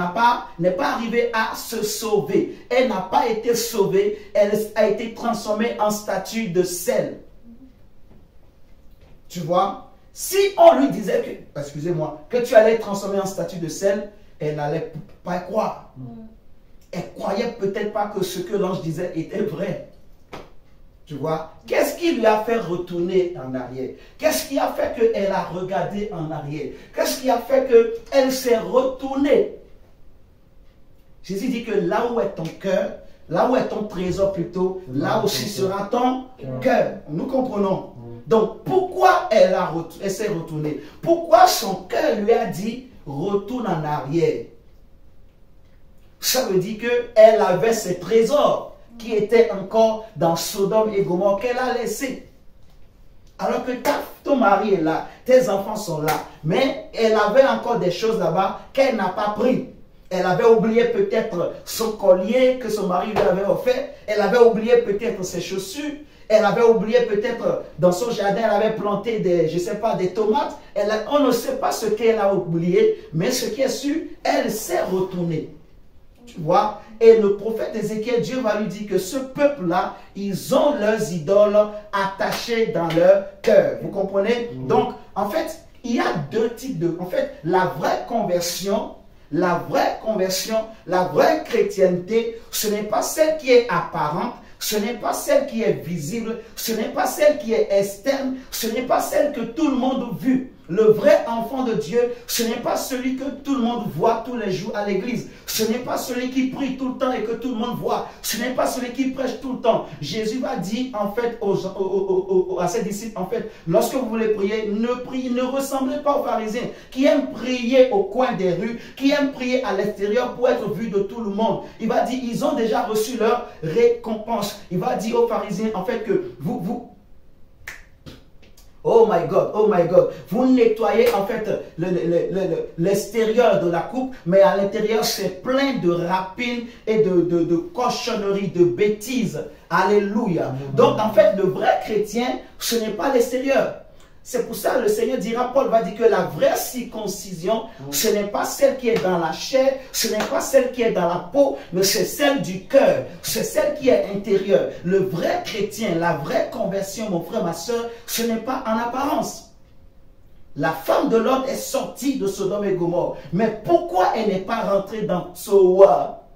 n'est pas arrivée à se sauver. Elle n'a pas été sauvée. Elle a été transformée en statue de sel. Tu vois? Si on lui disait que, excusez-moi, que tu allais être transformée en statue de sel, elle n'allait pas croire. Elle croyait peut-être pas que ce que l'ange disait était vrai. Tu vois? Qu'est-ce qui lui a fait retourner en arrière? Qu'est-ce qui a fait qu'elle a regardé en arrière? Qu'est-ce qui a fait qu'elle s'est retournée? Jésus dit que là où est ton cœur, là où est ton trésor plutôt, là aussi sera ton cœur. Nous comprenons. Donc pourquoi elle s'est retournée? Pourquoi son cœur lui a dit retourne en arrière? Ça veut dire qu'elle avait ses trésors qui étaient encore dans Sodome et Gomorrhe qu'elle a laissés. Alors que ton mari est là, tes enfants sont là, mais elle avait encore des choses là-bas qu'elle n'a pas pris. Elle avait oublié peut-être son collier que son mari lui avait offert, elle avait oublié peut-être ses chaussures, elle avait oublié peut-être dans son jardin, elle avait planté des tomates. On ne sait pas ce qu'elle a oublié, mais ce qui est sûr, elle s'est retournée. Tu vois? Et le prophète Ézéchiel, Dieu va lui dire que ce peuple-là, ils ont leurs idoles attachées dans leur cœur. Vous comprenez? Donc, en fait, il y a deux types de... En fait, la vraie conversion, La vraie conversion, la vraie chrétienté, ce n'est pas celle qui est apparente, ce n'est pas celle qui est visible, ce n'est pas celle qui est externe, ce n'est pas celle que tout le monde vu. Le vrai enfant de Dieu, ce n'est pas celui que tout le monde voit tous les jours à l'église. Ce n'est pas celui qui prie tout le temps et que tout le monde voit. Ce n'est pas celui qui prêche tout le temps. Jésus va dire en fait à ses disciples, en fait, lorsque vous voulez prier, ne ressemblez pas aux pharisiens qui aiment prier au coin des rues, qui aiment prier à l'extérieur pour être vus de tout le monde. Il va dire, ils ont déjà reçu leur récompense. Il va dire aux pharisiens, en fait, que oh my God, vous nettoyez en fait l'extérieur de la coupe, mais à l'intérieur c'est plein de rapines et de cochonneries, de bêtises. Alléluia. Donc en fait le vrai chrétien, ce n'est pas l'extérieur. C'est pour ça que le Seigneur dira, Paul va dire que la vraie circoncision, ce n'est pas celle qui est dans la chair, ce n'est pas celle qui est dans la peau, mais c'est celle du cœur, c'est celle qui est intérieure. Le vrai chrétien, la vraie conversion, mon frère, ma soeur, ce n'est pas en apparence. La femme de Lot est sortie de Sodome et Gomorrhe, mais pourquoi elle n'est pas rentrée dans Tsoa?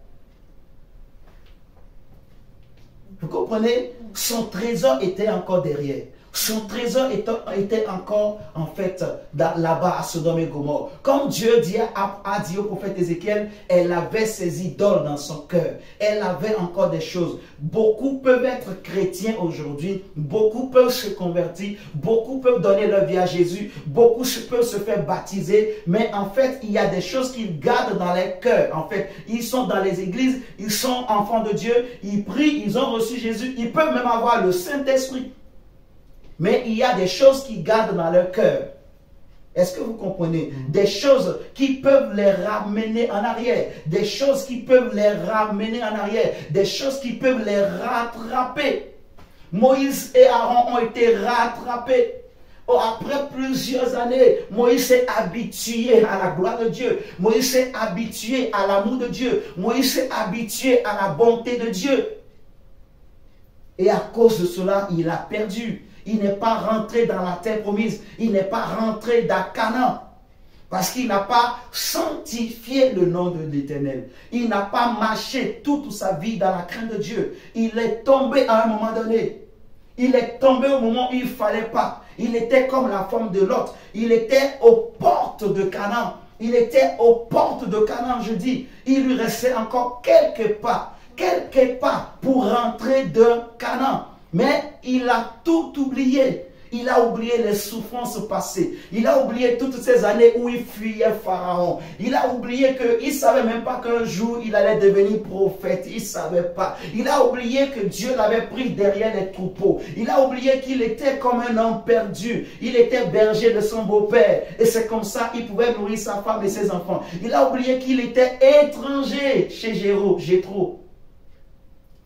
Vous comprenez? Son trésor était encore derrière. Son trésor était encore, en fait, là-bas à Sodome et Gomorrhe. Comme Dieu a dit au prophète Ézéchiel, elle avait ses idoles dans son cœur. Elle avait encore des choses. Beaucoup peuvent être chrétiens aujourd'hui. Beaucoup peuvent se convertir. Beaucoup peuvent donner leur vie à Jésus. Beaucoup peuvent se faire baptiser. Mais en fait, il y a des choses qu'ils gardent dans leur cœur. En fait, ils sont dans les églises. Ils sont enfants de Dieu. Ils prient. Ils ont reçu Jésus. Ils peuvent même avoir le Saint-Esprit. Mais il y a des choses qui gardent dans leur cœur. Est-ce que vous comprenez? Des choses qui peuvent les ramener en arrière. Des choses qui peuvent les ramener en arrière. Des choses qui peuvent les rattraper. Moïse et Aaron ont été rattrapés. Oh, après plusieurs années, Moïse s'est habitué à la gloire de Dieu. Moïse s'est habitué à l'amour de Dieu. Moïse s'est habitué à la bonté de Dieu. Et à cause de cela, il a perdu. Il n'est pas rentré dans la terre promise. Il n'est pas rentré dans Canaan. Parce qu'il n'a pas sanctifié le nom de l'Éternel. Il n'a pas marché toute sa vie dans la crainte de Dieu. Il est tombé à un moment donné. Il est tombé au moment où il ne fallait pas. Il était comme la femme de Lot. Il était aux portes de Canaan. Il était aux portes de Canaan, je dis. Il lui restait encore quelques pas pour rentrer de Canaan. Mais il a tout oublié. Il a oublié les souffrances passées. Il a oublié toutes ces années où il fuyait Pharaon. Il a oublié qu'il ne savait même pas qu'un jour il allait devenir prophète. Il ne savait pas. Il a oublié que Dieu l'avait pris derrière les troupeaux. Il a oublié qu'il était comme un homme perdu. Il était berger de son beau-père. Et c'est comme ça qu'il pouvait nourrir sa femme et ses enfants. Il a oublié qu'il était étranger chez Jéthro.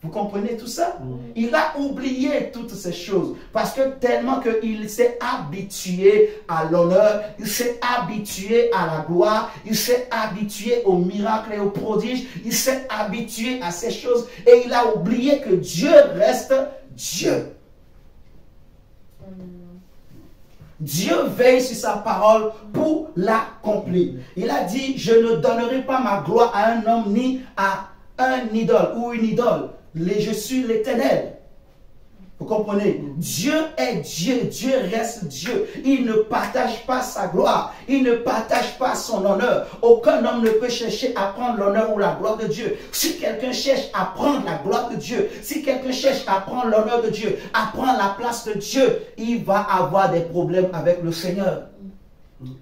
Vous comprenez tout ça? Il a oublié toutes ces choses parce que tellement qu'il s'est habitué à l'honneur, il s'est habitué à la gloire, il s'est habitué aux miracles et aux prodiges, il s'est habitué à ces choses et il a oublié que Dieu reste Dieu. Dieu veille sur sa parole pour l'accomplir. Il a dit, je ne donnerai pas ma gloire à un homme ni à un idole ou une idole. Je suis l'Éternel. Vous comprenez? Dieu est Dieu. Dieu reste Dieu. Il ne partage pas sa gloire. Il ne partage pas son honneur. Aucun homme ne peut chercher à prendre l'honneur ou la gloire de Dieu. Si quelqu'un cherche à prendre la gloire de Dieu, si quelqu'un cherche à prendre l'honneur de Dieu, à prendre la place de Dieu, il va avoir des problèmes avec le Seigneur.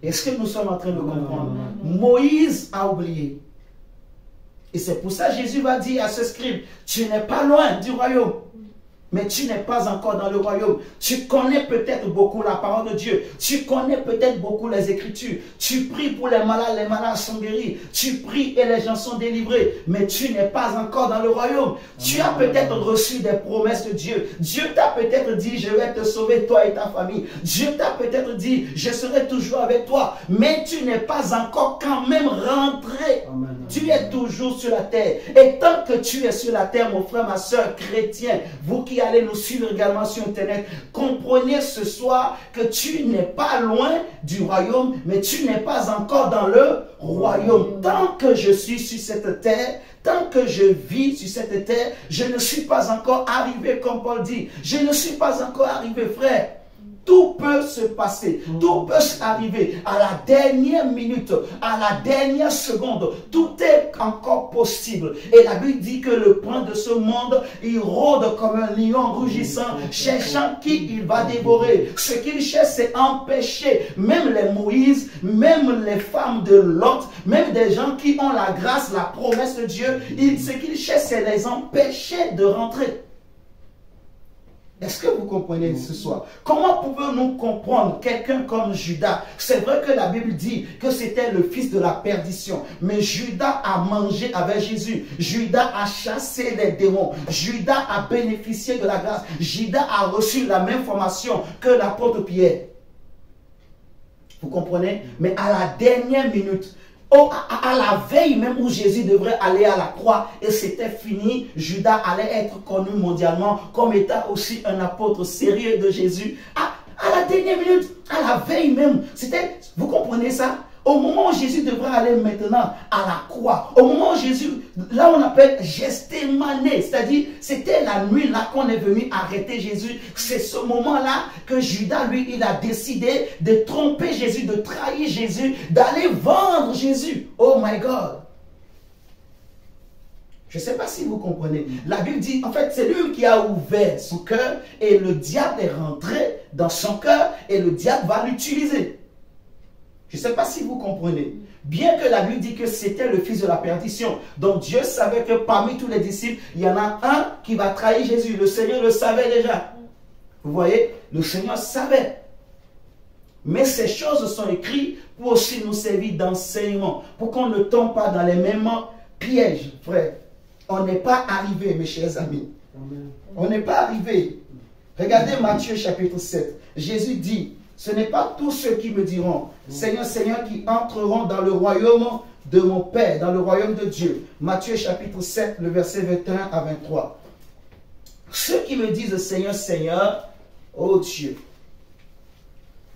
Est-ce que nous sommes en train de comprendre? Moïse a oublié. Et c'est pour ça que Jésus va dire à ce scribe, tu n'es pas loin du royaume, mais tu n'es pas encore dans le royaume. Tu connais peut-être beaucoup la parole de Dieu, tu connais peut-être beaucoup les Écritures, tu pries pour les malades sont guéris, tu pries et les gens sont délivrés, mais tu n'es pas encore dans le royaume. Tu as peut-être reçu des promesses de Dieu. Dieu t'a peut-être dit, je vais te sauver toi et ta famille. Dieu t'a peut-être dit, je serai toujours avec toi, mais tu n'es pas encore quand même rentré. Amen. Tu es toujours sur la terre. Et tant que tu es sur la terre, mon frère, ma soeur, chrétien, vous qui allez nous suivre également sur Internet, comprenez ce soir que tu n'es pas loin du royaume, mais tu n'es pas encore dans le royaume. Tant que je suis sur cette terre, tant que je vis sur cette terre, je ne suis pas encore arrivé, comme Paul dit. Je ne suis pas encore arrivé, frère. Tout peut se passer, tout peut arriver à la dernière minute, à la dernière seconde. Tout est encore possible. Et la Bible dit que le prince de ce monde, il rôde comme un lion rugissant, cherchant qui il va dévorer. Ce qu'il cherche, c'est empêcher même les Moïse, même les femmes de Lot, même des gens qui ont la grâce, la promesse de Dieu. Ce qu'il cherche, c'est les empêcher de rentrer. Est-ce que vous comprenez ce soir? Comment pouvons-nous comprendre quelqu'un comme Judas? C'est vrai que la Bible dit que c'était le fils de la perdition. Mais Judas a mangé avec Jésus. Judas a chassé les démons. Judas a bénéficié de la grâce. Judas a reçu la même formation que l'apôtre Pierre. Vous comprenez? Mais à la dernière minute, à la veille même où Jésus devrait aller à la croix et c'était fini, Judas allait être connu mondialement comme étant aussi un apôtre sérieux de Jésus. À la dernière minute, à la veille même, c'était, vous comprenez ça? Au moment où Jésus devrait aller maintenant à la croix, au moment où Jésus, là on appelle Gethsémani, c'est-à-dire c'était la nuit là qu'on est venu arrêter Jésus. C'est ce moment-là que Judas, lui, il a décidé de tromper Jésus, de trahir Jésus, d'aller vendre Jésus. Oh my God! Je ne sais pas si vous comprenez. La Bible dit, en fait, c'est lui qui a ouvert son cœur et le diable est rentré dans son cœur et le diable va l'utiliser. Je ne sais pas si vous comprenez. Bien que la Bible dit que c'était le fils de la perdition. Donc Dieu savait que parmi tous les disciples, il y en a un qui va trahir Jésus. Le Seigneur le savait déjà. Vous voyez, le Seigneur savait. Mais ces choses sont écrites pour aussi nous servir d'enseignement. Pour qu'on ne tombe pas dans les mêmes pièges, frère. On n'est pas arrivé, mes chers amis. On n'est pas arrivé. Regardez Matthieu chapitre 7. Jésus dit, ce n'est pas tous ceux qui me diront, Seigneur, Seigneur, qui entreront dans le royaume de mon Père, dans le royaume de Dieu. Matthieu chapitre 7, le verset 21 à 23. Ceux qui me disent, Seigneur, Seigneur, ô Dieu,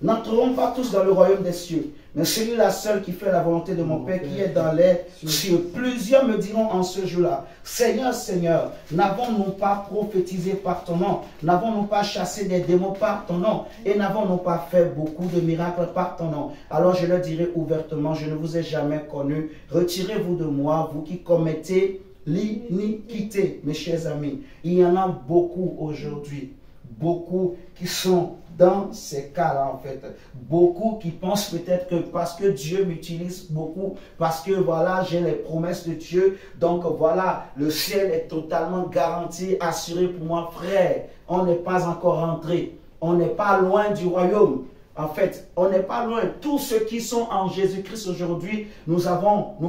n'entreront pas tous dans le royaume des cieux, mais celui-là seul qui fait la volonté de mon Père qui est dans les cieux. Plusieurs me diront en ce jour-là, Seigneur, Seigneur, n'avons-nous pas prophétisé par ton nom? N'avons-nous pas chassé des démons par ton nom? Et n'avons-nous pas fait beaucoup de miracles par ton nom? Alors je leur dirai ouvertement, je ne vous ai jamais connu. Retirez-vous de moi, vous qui commettez l'iniquité. Mes chers amis, il y en a beaucoup aujourd'hui. Beaucoup qui sont dans ces cas-là, en fait. Beaucoup qui pensent peut-être que parce que Dieu m'utilise beaucoup, parce que voilà, j'ai les promesses de Dieu, donc voilà, le ciel est totalement garanti, assuré pour moi. Frère, on n'est pas encore rentré. On n'est pas loin du royaume. En fait, on n'est pas loin. Tous ceux qui sont en Jésus-Christ aujourd'hui, nous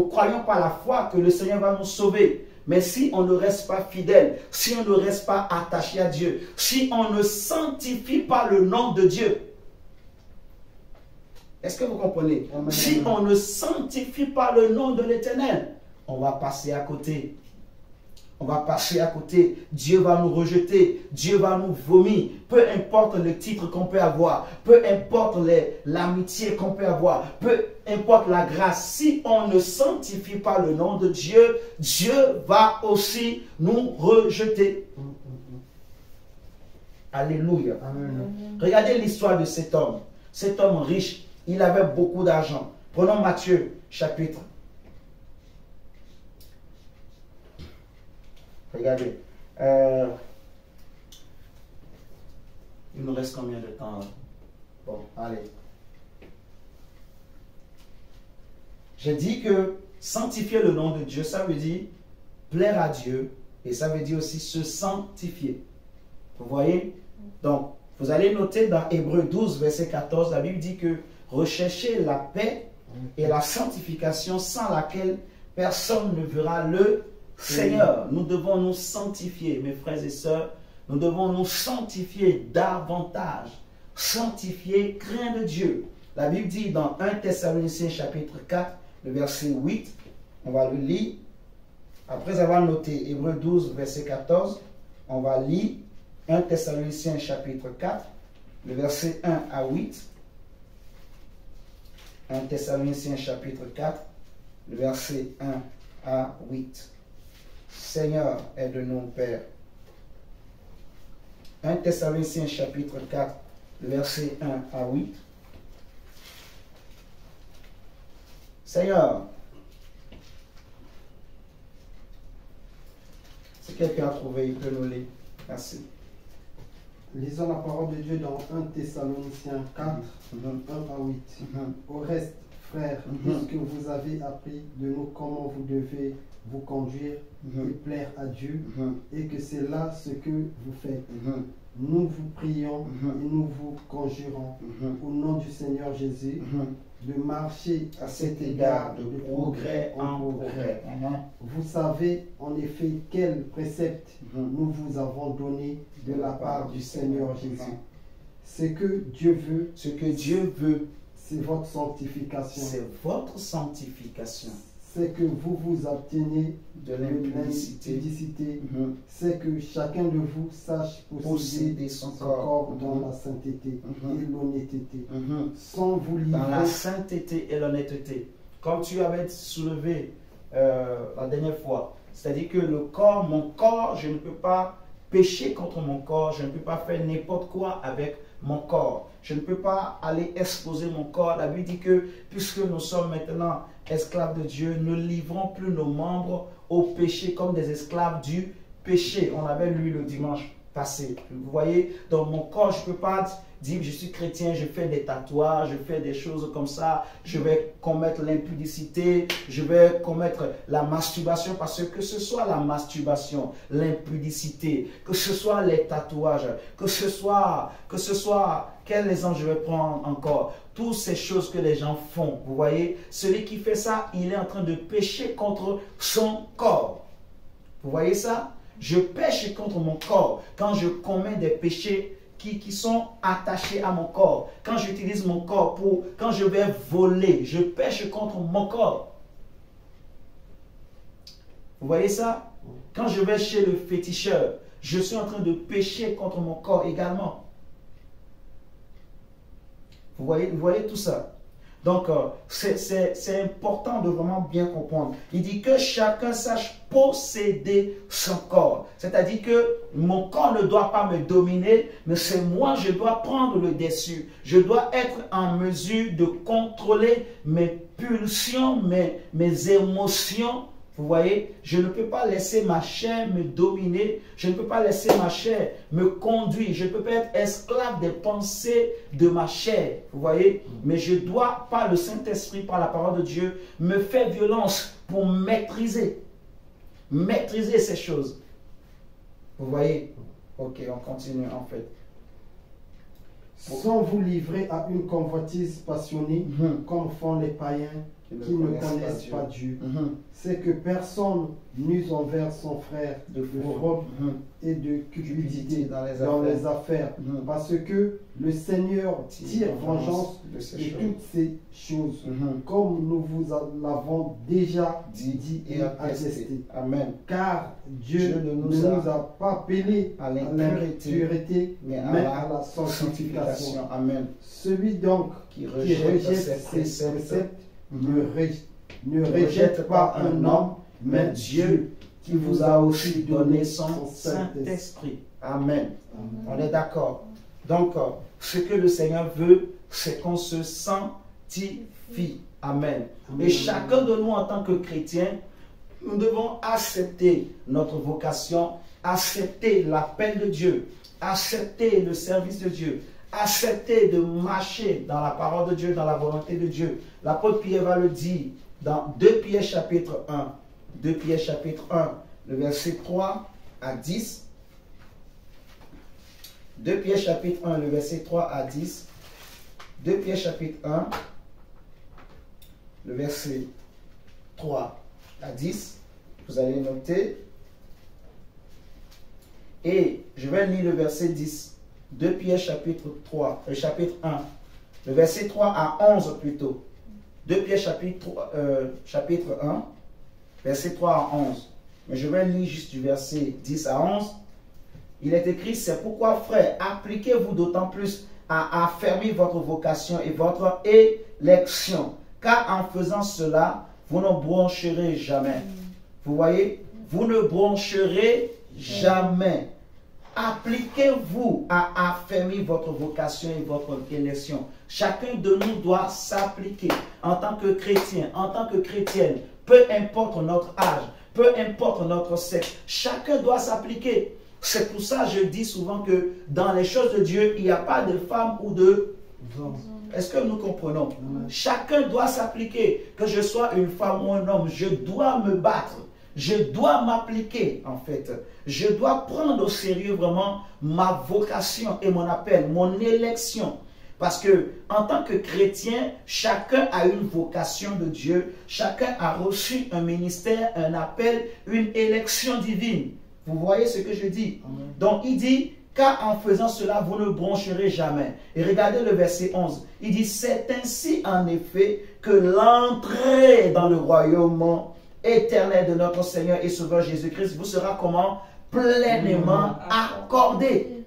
croyons par la foi que le Seigneur va nous sauver. Mais si on ne reste pas fidèle, si on ne reste pas attaché à Dieu, si on ne sanctifie pas le nom de Dieu, est-ce que vous comprenez? Amen. Si on ne sanctifie pas le nom de l'Éternel, on va passer à côté. On va passer à côté. Dieu va nous rejeter. Dieu va nous vomir. Peu importe le titre qu'on peut avoir. Peu importe l'amitié qu'on peut avoir. Peu importe la grâce. Si on ne sanctifie pas le nom de Dieu, Dieu va aussi nous rejeter. Alléluia. Amen. Regardez l'histoire de cet homme. Cet homme riche, il avait beaucoup d'argent. Prenons Matthieu, chapitre. Regardez. Il nous reste combien de temps? Bon, allez. J'ai dit que sanctifier le nom de Dieu, ça veut dire plaire à Dieu et ça veut dire aussi se sanctifier. Vous voyez? Donc, vous allez noter dans Hébreux 12, verset 14, la Bible dit que recherchez la paix et la sanctification sans laquelle personne ne verra le Seigneur. Nous devons nous sanctifier, mes frères et sœurs. Nous devons nous sanctifier davantage. Sanctifier, craindre Dieu. La Bible dit dans 1 Thessaloniciens chapitre 4, le verset 8, On va le lire. Après avoir noté Hébreux 12, verset 14, on va lire 1 Thessaloniciens chapitre 4, le verset 1 à 8. 1 Thessaloniciens chapitre 4, le verset 1 à 8. Seigneur, aide-nous, Père. 1 Thessaloniciens chapitre 4, le verset 1 à 8. Seigneur, si quelqu'un a trouvé, il peut nous lire. Merci. Lisons la parole de Dieu dans 1 Thessaloniciens 4, 1 à 8. Au reste, frères, puisque vous avez appris de nous comment vous devez vous conduire et plaire à Dieu, et que c'est là ce que vous faites, nous vous prions et nous vous conjurons, au nom du Seigneur Jésus, de marcher à cet égard de progrès en progrès. Vous savez en effet quels préceptes nous vous avons donnés de la part du Seigneur Jésus. Ce que Dieu veut, c'est votre sanctification. C'est votre sanctification. C'est que vous vous abstenez de l'impudicité. C'est que chacun de vous sache posséder son corps dans la sainteté et l'honnêteté. Sans vous livrer. Dans la sainteté et l'honnêteté. Comme tu avais soulevé la dernière fois. C'est-à-dire que le corps, mon corps, je ne peux pas pécher contre mon corps. Je ne peux pas faire n'importe quoi avec mon corps. Je ne peux pas aller exposer mon corps. La Bible dit que puisque nous sommes maintenant esclaves de Dieu, ne livrons plus nos membres au péché comme des esclaves du péché. On avait lu le dimanche passé. Vous voyez, dans mon corps, je ne peux pas dire je suis chrétien, je fais des tatouages, je fais des choses comme ça, je vais commettre l'impudicité, je vais commettre la masturbation, parce que ce soit la masturbation, l'impudicité, que ce soit les tatouages, que ce soit, quel exemple je vais prendre encore, toutes ces choses que les gens font, vous voyez, celui qui fait ça, il est en train de pécher contre son corps. Vous voyez ça? Je pêche contre mon corps quand je commets des péchés qui sont attachés à mon corps. Quand j'utilise mon corps quand je vais voler, je pêche contre mon corps. Vous voyez ça? Quand je vais chez le féticheur, je suis en train de pécher contre mon corps également. Vous voyez tout ça? Donc, c'est important de vraiment bien comprendre. Il dit que chacun sache posséder son corps. C'est-à-dire que mon corps ne doit pas me dominer, mais c'est moi, je dois prendre le dessus. Je dois être en mesure de contrôler mes pulsions, mes émotions. Vous voyez, je ne peux pas laisser ma chair me dominer, je ne peux pas laisser ma chair me conduire, je ne peux pas être esclave des pensées de ma chair, vous voyez, mais je dois, par le Saint-Esprit, par la parole de Dieu, me faire violence pour maîtriser ces choses. Vous voyez? Ok, on continue en fait. Sans vous livrer à une convoitise passionnée, comme font les païens qui ne connaissent pas Dieu. C'est que personne n'use envers son frère de fraude et de cupidité dans les affaires. Parce que le Seigneur tire vengeance de toutes ces choses, comme nous vous l'avons déjà dit et attesté. Amen. Car Dieu ne nous a pas appelés à l'impureté, mais à la sanctification. Amen. Celui donc qui rejette ces préceptes ne rejette pas un homme, mais Dieu qui vous a aussi donné son Saint-Esprit. Amen. On est d'accord. Donc, ce que le Seigneur veut, c'est qu'on se sanctifie. Amen. Et chacun de nous, en tant que chrétien, nous devons accepter notre vocation, accepter l'appel de Dieu, accepter le service de Dieu, accepter de marcher dans la parole de Dieu, dans la volonté de Dieu. L'apôtre Pierre va le dire dans 2 Pierre chapitre 1. 2 Pierre chapitre 1, le verset 3 à 10. 2 Pierre chapitre 1, le verset 3 à 10. 2 Pierre chapitre 1, le verset 3 à 10. Vous allez noter. Et je vais lire le verset 10. 2 Pierre chapitre 1, le verset 3 à 11 plutôt. 2 Pierre chapitre 1, verset 3 à 11. Mais je vais lire juste du verset 10 à 11. Il est écrit, c'est pourquoi, frères, appliquez-vous d'autant plus à affermir votre vocation et votre élection. Car en faisant cela, vous ne broncherez jamais. Vous voyez? Vous ne broncherez jamais. Appliquez-vous à affermir votre vocation et votre élection. Chacun de nous doit s'appliquer en tant que chrétien, en tant que chrétienne, peu importe notre âge, peu importe notre sexe. Chacun doit s'appliquer. C'est pour ça que je dis souvent que dans les choses de Dieu, il n'y a pas de femme ou de hommes. Est-ce que nous comprenons? Chacun doit s'appliquer. Que je sois une femme ou un homme, je dois me battre. Je dois m'appliquer, en fait. Je dois prendre au sérieux vraiment ma vocation et mon appel, mon élection. Parce que, en tant que chrétien, chacun a une vocation de Dieu. Chacun a reçu un ministère, un appel, une élection divine. Vous voyez ce que je dis? Amen. Donc, il dit, car en faisant cela, vous ne broncherez jamais. Et regardez le verset 11. Il dit, c'est ainsi, en effet, que l'entrée dans le royaume éternel de notre Seigneur et Sauveur Jésus-Christ vous sera comment? Pleinement accordée.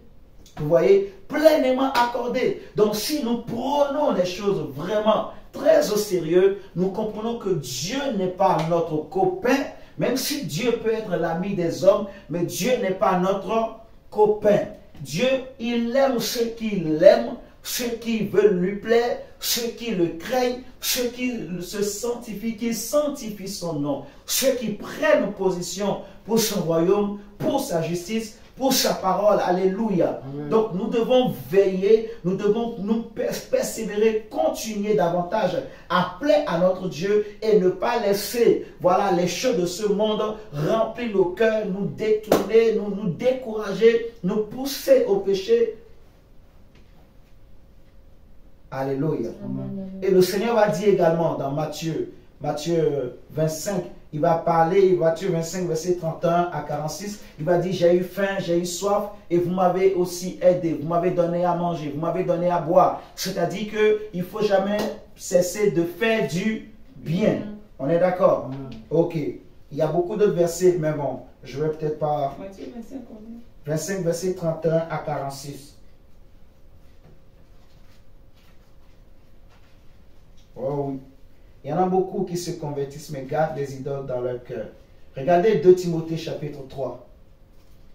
Vous voyez? Pleinement accordée. Donc si nous prenons les choses vraiment très au sérieux, nous comprenons que Dieu n'est pas notre copain, même si Dieu peut être l'ami des hommes, mais Dieu n'est pas notre copain. Dieu, il aime ceux qui l'aiment, ceux qui veulent lui plaire, ceux qui le craignent, ceux qui se sanctifient, qui sanctifient son nom, ceux qui prennent position pour son royaume, pour sa justice, pour sa parole. Alléluia. Amen. Donc nous devons veiller, nous devons nous persévérer, continuer davantage, appeler à notre Dieu et ne pas laisser, voilà, les choses de ce monde remplir nos cœurs, nous détourner, nous décourager, nous pousser au péché. Alléluia. Amen. Et le Seigneur va dire également dans Matthieu 25, il va parler, Matthieu 25, verset 31 à 46, il va dire, j'ai eu faim, j'ai eu soif, et vous m'avez aussi aidé, vous m'avez donné à manger, vous m'avez donné à boire. C'est-à-dire qu'il ne faut jamais cesser de faire du bien. On est d'accord? Ok. Il y a beaucoup d'autres versets, mais bon, je ne vais peut-être pas... Matthieu 25, combien? 25, verset 31 à 46. Oh oui. Il y en a beaucoup qui se convertissent mais gardent les idoles dans leur cœur. Regardez 2 Timothée chapitre 3.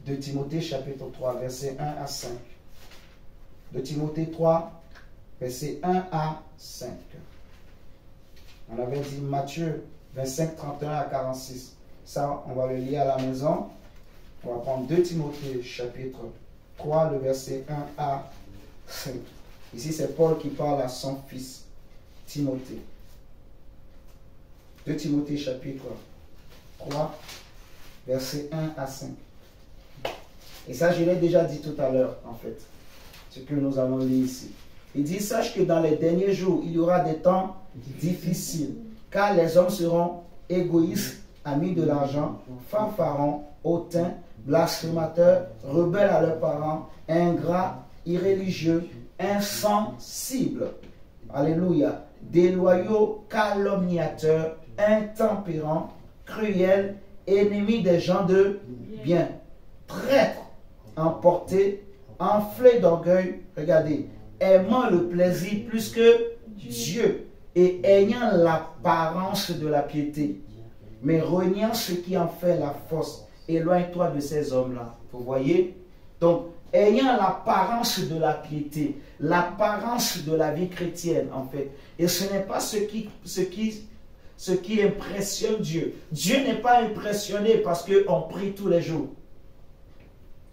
2 Timothée chapitre 3, verset 1 à 5. 2 Timothée 3, verset 1 à 5. On avait dit Matthieu 25, 31 à 46. Ça, on va le lire à la maison. On va prendre 2 Timothée chapitre 3, le verset 1 à 5. Ici, c'est Paul qui parle à son fils Timothée. 2 Timothée chapitre 3, verset 1 à 5. Et ça, je l'ai déjà dit tout à l'heure, en fait, ce que nous allons lire ici. Il dit, sache que dans les derniers jours, il y aura des temps difficiles, car les hommes seront égoïstes, amis de l'argent, fanfarons, hautains, blasphémateurs, rebelles à leurs parents, ingrats, irréligieux, insensibles. Alléluia. Déloyaux, calomniateurs, intempérants, cruels, ennemis des gens de bien, traîtres, emportés, enflés d'orgueil, regardez, aimant le plaisir plus que Dieu et ayant l'apparence de la piété, mais reniant ce qui en fait la force. Éloigne-toi de ces hommes-là. Vous voyez? Donc, ayant l'apparence de la piété, l'apparence de la vie chrétienne, en fait. Et ce n'est pas ce qui impressionne Dieu. Dieu n'est pas impressionné parce qu'on prie tous les jours.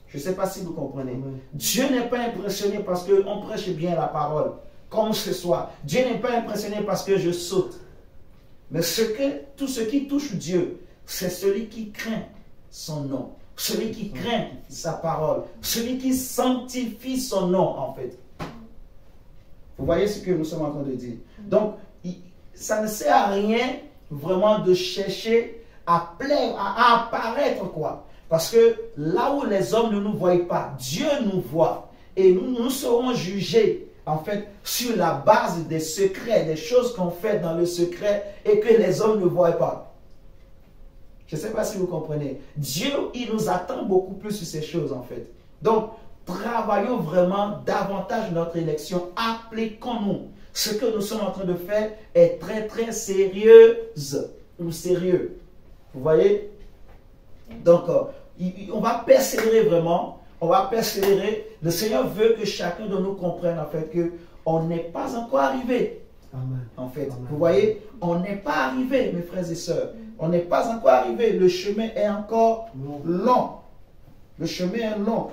Je ne sais pas si vous comprenez. Oui. Dieu n'est pas impressionné parce qu'on prêche bien la parole, comme ce soir. Dieu n'est pas impressionné parce que je saute. Mais tout ce qui touche Dieu, c'est celui qui craint son nom. Celui qui craint sa parole. Celui qui sanctifie son nom, en fait. Vous voyez ce que nous sommes en train de dire. Donc, ça ne sert à rien vraiment de chercher à plaire, à apparaître, quoi. Parce que là où les hommes ne nous voient pas, Dieu nous voit. Et nous serons jugés, en fait, sur la base des secrets, des choses qu'on fait dans le secret et que les hommes ne voient pas. Je ne sais pas si vous comprenez. Dieu, il nous attend beaucoup plus sur ces choses en fait. Donc, travaillons vraiment davantage notre élection. Appliquons-nous. Ce que nous sommes en train de faire est très très sérieuse ou sérieux. Vous voyez? Donc, on va persévérer vraiment. On va persévérer. Le Seigneur veut que chacun de nous comprenne en fait qu'on n'est pas encore arrivé. Amen. En fait, Amen. vous voyez, on n'est pas arrivé, mes frères et sœurs. On n'est pas encore arrivé. Le chemin est encore long. Le chemin est long.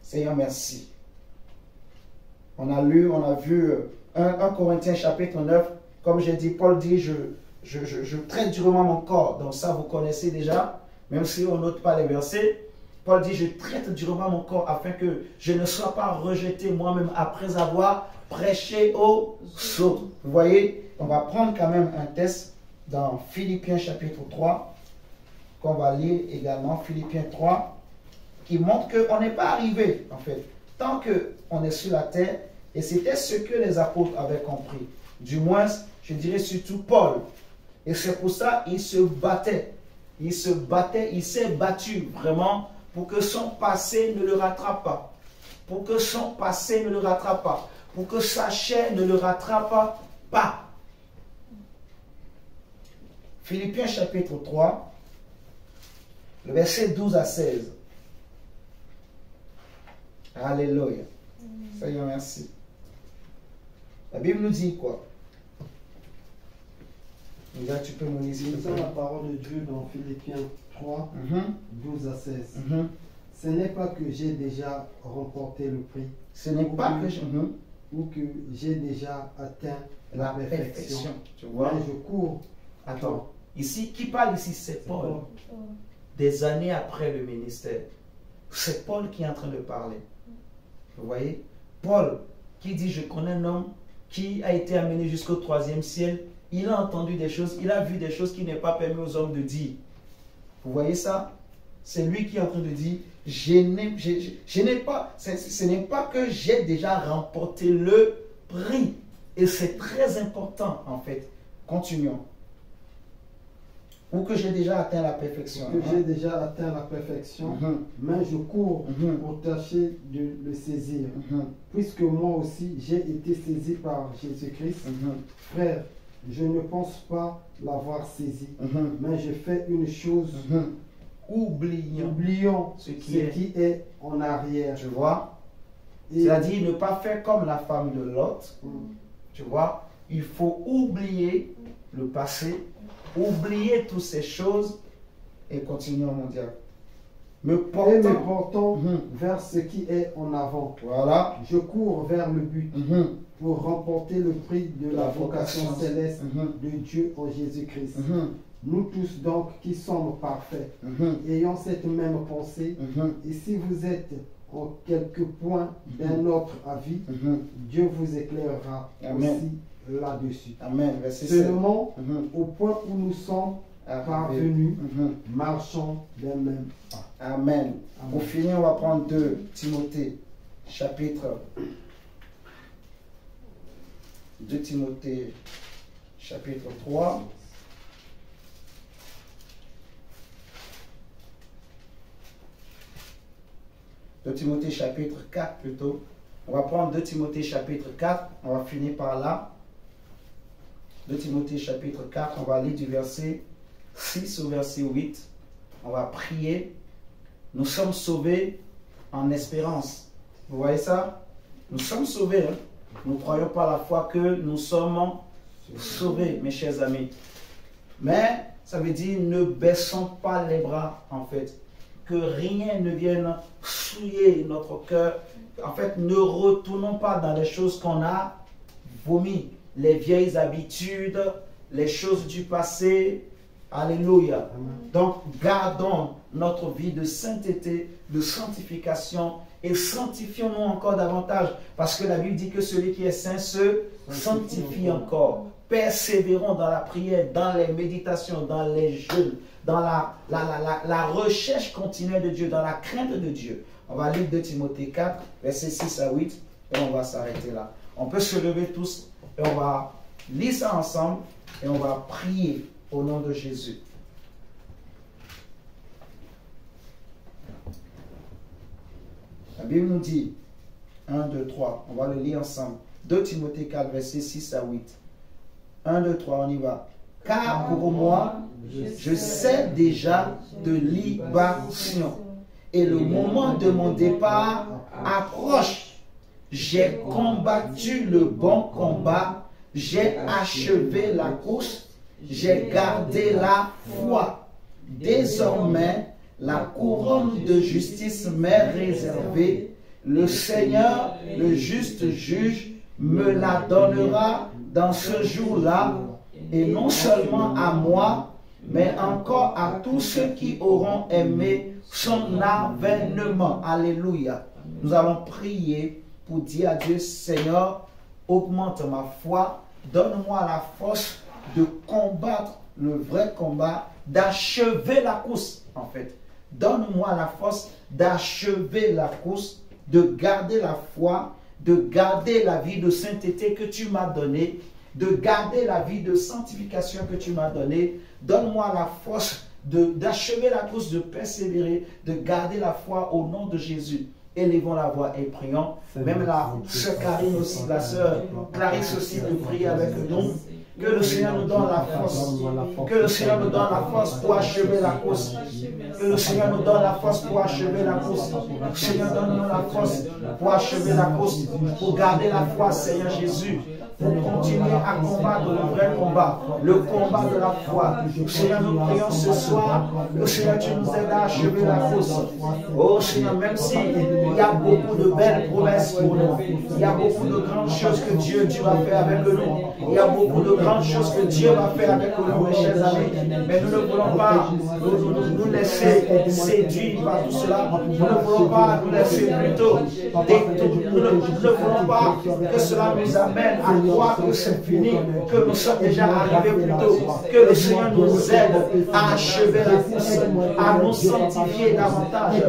Seigneur, merci. On a lu, on a vu 1 Corinthiens chapitre 9. Comme j'ai dit, Paul dit, je traite durement mon corps. Donc ça, vous connaissez déjà. Même si on note pas les versets. Paul dit, je traite durement mon corps afin que je ne sois pas rejeté moi-même après avoir prêché aux autres. Vous voyez, on va prendre quand même un texte dans Philippiens chapitre 3, qu'on va lire également, Philippiens 3, qui montre qu'on n'est pas arrivé, en fait, tant qu'on est sur la terre, et c'était ce que les apôtres avaient compris. Du moins, je dirais surtout Paul. Et c'est pour ça qu'il se battait. Il se battait, il s'est battu vraiment pour que son passé ne le rattrape pas. Pour que son passé ne le rattrape pas. Pour que sa chair ne le rattrape pas. Philippiens chapitre 3, le verset 12 à 16. Alléluia. Seigneur, merci. La Bible nous dit quoi? Là, tu peux nous lire. Lisons la parole de Dieu dans Philippiens 3, 12 à 16. Ce n'est pas que j'ai déjà remporté le prix. Ce n'est pas que ou que j'ai déjà atteint la perfection. Tu vois? Mais je cours. Attends. Ici, qui parle ici? C'est Paul. Des années après le ministère. C'est Paul qui est en train de parler. Vous voyez? Paul qui dit, je connais un homme qui a été amené jusqu'au 3e ciel. Il a entendu des choses, il a vu des choses qui n'est pas permis aux hommes de dire. Vous voyez ça? C'est lui qui est en train de dire, ce n'est pas que j'ai déjà remporté le prix. Et c'est très important en fait. Continuons. Ou que j'ai déjà atteint la perfection. Que j'ai déjà atteint la perfection, mais je cours pour tâcher de le saisir. Puisque moi aussi j'ai été saisi par Jésus-Christ. Frère, je ne pense pas l'avoir saisi, mais je fais une chose. Oublions ce qui est en arrière. Tu vois? C'est-à-dire ne pas faire comme la femme de Lot. Tu vois? Il faut oublier le passé, oublier toutes ces choses et continuer mon diable. Me portant vers ce qui est en avant. Voilà. Je cours vers le but pour remporter le prix de la vocation céleste de Dieu en Jésus-Christ. Nous tous donc qui sommes parfaits, ayant cette même pensée, et si vous êtes en quelque point d'un autre avis, Dieu vous éclairera aussi là-dessus. Amen. Seulement, au point où nous sommes parvenus, marchons d'un même pas. Amen. Pour finir, on va prendre 2 Timothée, chapitre 2 Timothée, chapitre 3. De Timothée chapitre 4 plutôt. On va prendre 2 Timothée chapitre 4. On va finir par là. 2 Timothée chapitre 4. On va lire du verset 6 au verset 8. On va prier. Nous sommes sauvés en espérance. Vous voyez ça? Nous sommes sauvés. Nous ne croyons pas à la foi que nous sommes sauvés, mes chers amis. Mais ça veut dire ne baissons pas les bras en fait. Que rien ne vienne souiller notre cœur. En fait, ne retournons pas dans les choses qu'on a vomi, les vieilles habitudes, les choses du passé. Alléluia. Donc, gardons notre vie de sainteté, de sanctification et sanctifions-nous encore davantage. Parce que la Bible dit que celui qui est saint se sanctifie encore. Persévérons dans la prière, dans les méditations, dans les jeûnes, dans la recherche continue de Dieu, dans la crainte de Dieu. On va lire 2 Timothée 4, versets 6 à 8, et on va s'arrêter là. On peut se lever tous, et on va lire ça ensemble, et on va prier au nom de Jésus. La Bible nous dit, 1, 2, 3, on va le lire ensemble. 2 Timothée 4, versets 6 à 8. 1, 2, 3, on y va. Car pour moi, je sais déjà de libération, et le moment de mon départ approche. J'ai combattu le bon combat, j'ai achevé la course, j'ai gardé la foi. Désormais, la couronne de justice m'est réservée. Le Seigneur, le juste juge, me la donnera dans ce jour-là, et non seulement à moi, mais encore à tous ceux qui auront aimé son avènement. Alléluia. Nous allons prier pour dire à Dieu, Seigneur, augmente ma foi, donne-moi la force de combattre le vrai combat, d'achever la course, en fait. Donne-moi la force d'achever la course, de garder la foi, de garder la vie de sainteté que tu m'as donnée, de garder la vie de sanctification que tu m'as donnée. Donne-moi la force d'achever la course, de persévérer, de garder la foi au nom de Jésus. Élevons la voix et prions. Même la sœur Karine aussi, la sœur Clarisse aussi de prier avec nous. Que le Seigneur nous donne la force. Que le Seigneur nous donne la force pour achever la course. Que le Seigneur nous donne la force pour achever la course. Seigneur, donne-nous la force pour achever la course. Pour garder la foi, Seigneur Jésus. Pour continuer à combattre le vrai combat. Le combat de la foi. Seigneur, nous prions ce soir. Que Seigneur, tu nous aides à achever la course. Oh Seigneur, même s'il y a beaucoup de belles promesses pour nous. Il y a beaucoup de grandes choses que Dieu va faire avec nous. Il y a beaucoup de grandes choses que Dieu va faire avec nous, mes chers amis. Mais nous ne voulons pas nous laisser séduire par tout cela. Nous ne voulons pas nous laisser plutôt détourner. Nous ne voulons pas que cela nous amène à croire que c'est fini, que nous sommes déjà arrivés plus tôt. Que le Seigneur nous aide à achever la course, à nous sanctifier davantage.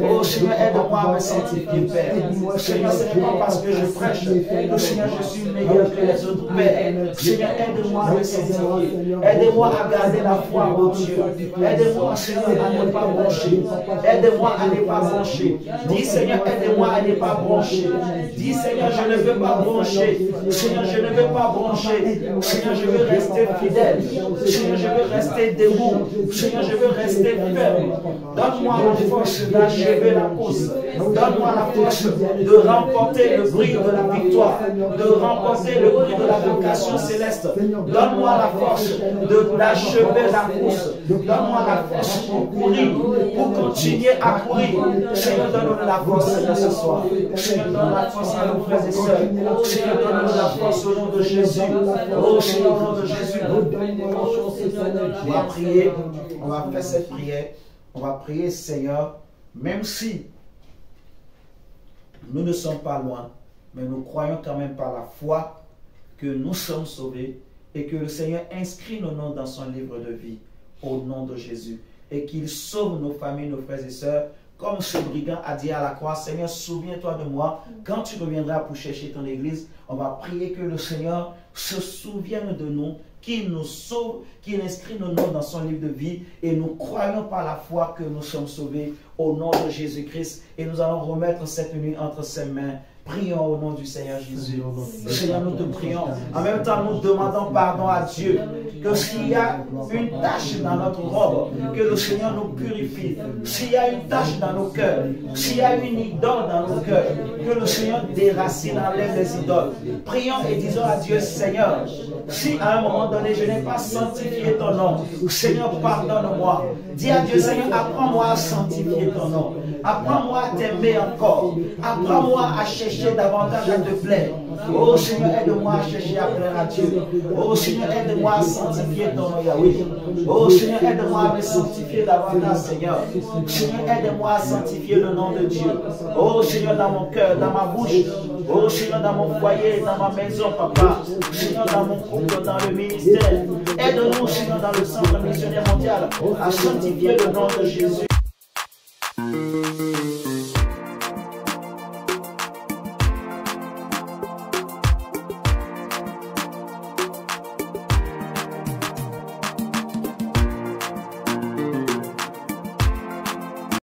Oh Seigneur, aide-moi à me sanctifier, Père. Seigneur, ce n'est pas parce que je prêche que Seigneur, je suis meilleur que les autres, Père. Seigneur, aide-moi à me sanctifier. Aide-moi à garder la foi, oh Dieu. Aide-moi, Seigneur, à ne pas broncher. Aide-moi à ne pas broncher. Dis, Seigneur, aide-moi à ne pas broncher. Dis, Seigneur, je ne veux pas broncher. Seigneur, je ne veux pas broncher. Seigneur, je veux rester fidèle. Seigneur, je veux rester debout. Seigneur, je veux rester ferme. Donne-moi la force d'achever la course. Donne-moi la force de remporter le prix de la victoire, de remporter le prix de la vocation céleste. Donne-moi la force d'achever la course. Donne-moi la force pour courir, pour continuer à courir. Seigneur, donne-nous la force ce soir. Seigneur, donne la force à nos frères et sœurs. Seigneur, donne-nous la force au nom de Jésus. Oh Seigneur, au nom de Jésus. On va prier, on va faire cette prière. On va prier, Seigneur, même si nous ne sommes pas loin, mais nous croyons quand même par la foi que nous sommes sauvés et que le Seigneur inscrit nos noms dans son livre de vie au nom de Jésus et qu'il sauve nos familles, nos frères et sœurs. Comme ce brigand a dit à la croix, Seigneur, souviens-toi de moi. Quand tu reviendras pour chercher ton église, on va prier que le Seigneur se souvienne de nous, qu'il nous sauve, qu'il inscrit nos noms dans son livre de vie. Et nous croyons par la foi que nous sommes sauvés au nom de Jésus-Christ. Et nous allons remettre cette nuit entre ses mains. Prions au nom du Seigneur Jésus. Seigneur, nous te prions. En même temps, nous demandons pardon à Dieu. Que s'il y a une tache dans notre robe, que le Seigneur nous purifie. S'il y a une tache dans nos cœurs, s'il y a une idole dans nos cœurs, que le Seigneur déracine, enlève les idoles. Prions et disons à Dieu, Seigneur, si à un moment donné je n'ai pas sanctifié ton nom, Seigneur, pardonne-moi. Dis à Dieu, Seigneur, apprends-moi à sanctifier ton nom. Apprends-moi à t'aimer encore. Apprends-moi à chercher davantage à te plaire. Oh Seigneur, aide-moi à chercher à plaire à Dieu. Oh Seigneur, aide-moi à sanctifier ton nom, Yahweh. Oh Seigneur, aide-moi à me sanctifier davantage, Seigneur. Seigneur, aide-moi à sanctifier le nom de Dieu. Oh Seigneur, dans mon cœur, dans ma bouche. Oh Seigneur, dans mon foyer, dans ma maison, Papa. Seigneur, dans mon couple, dans le ministère. Aide-nous, Seigneur, dans le centre missionnaire mondial, à sanctifier le nom de Jésus.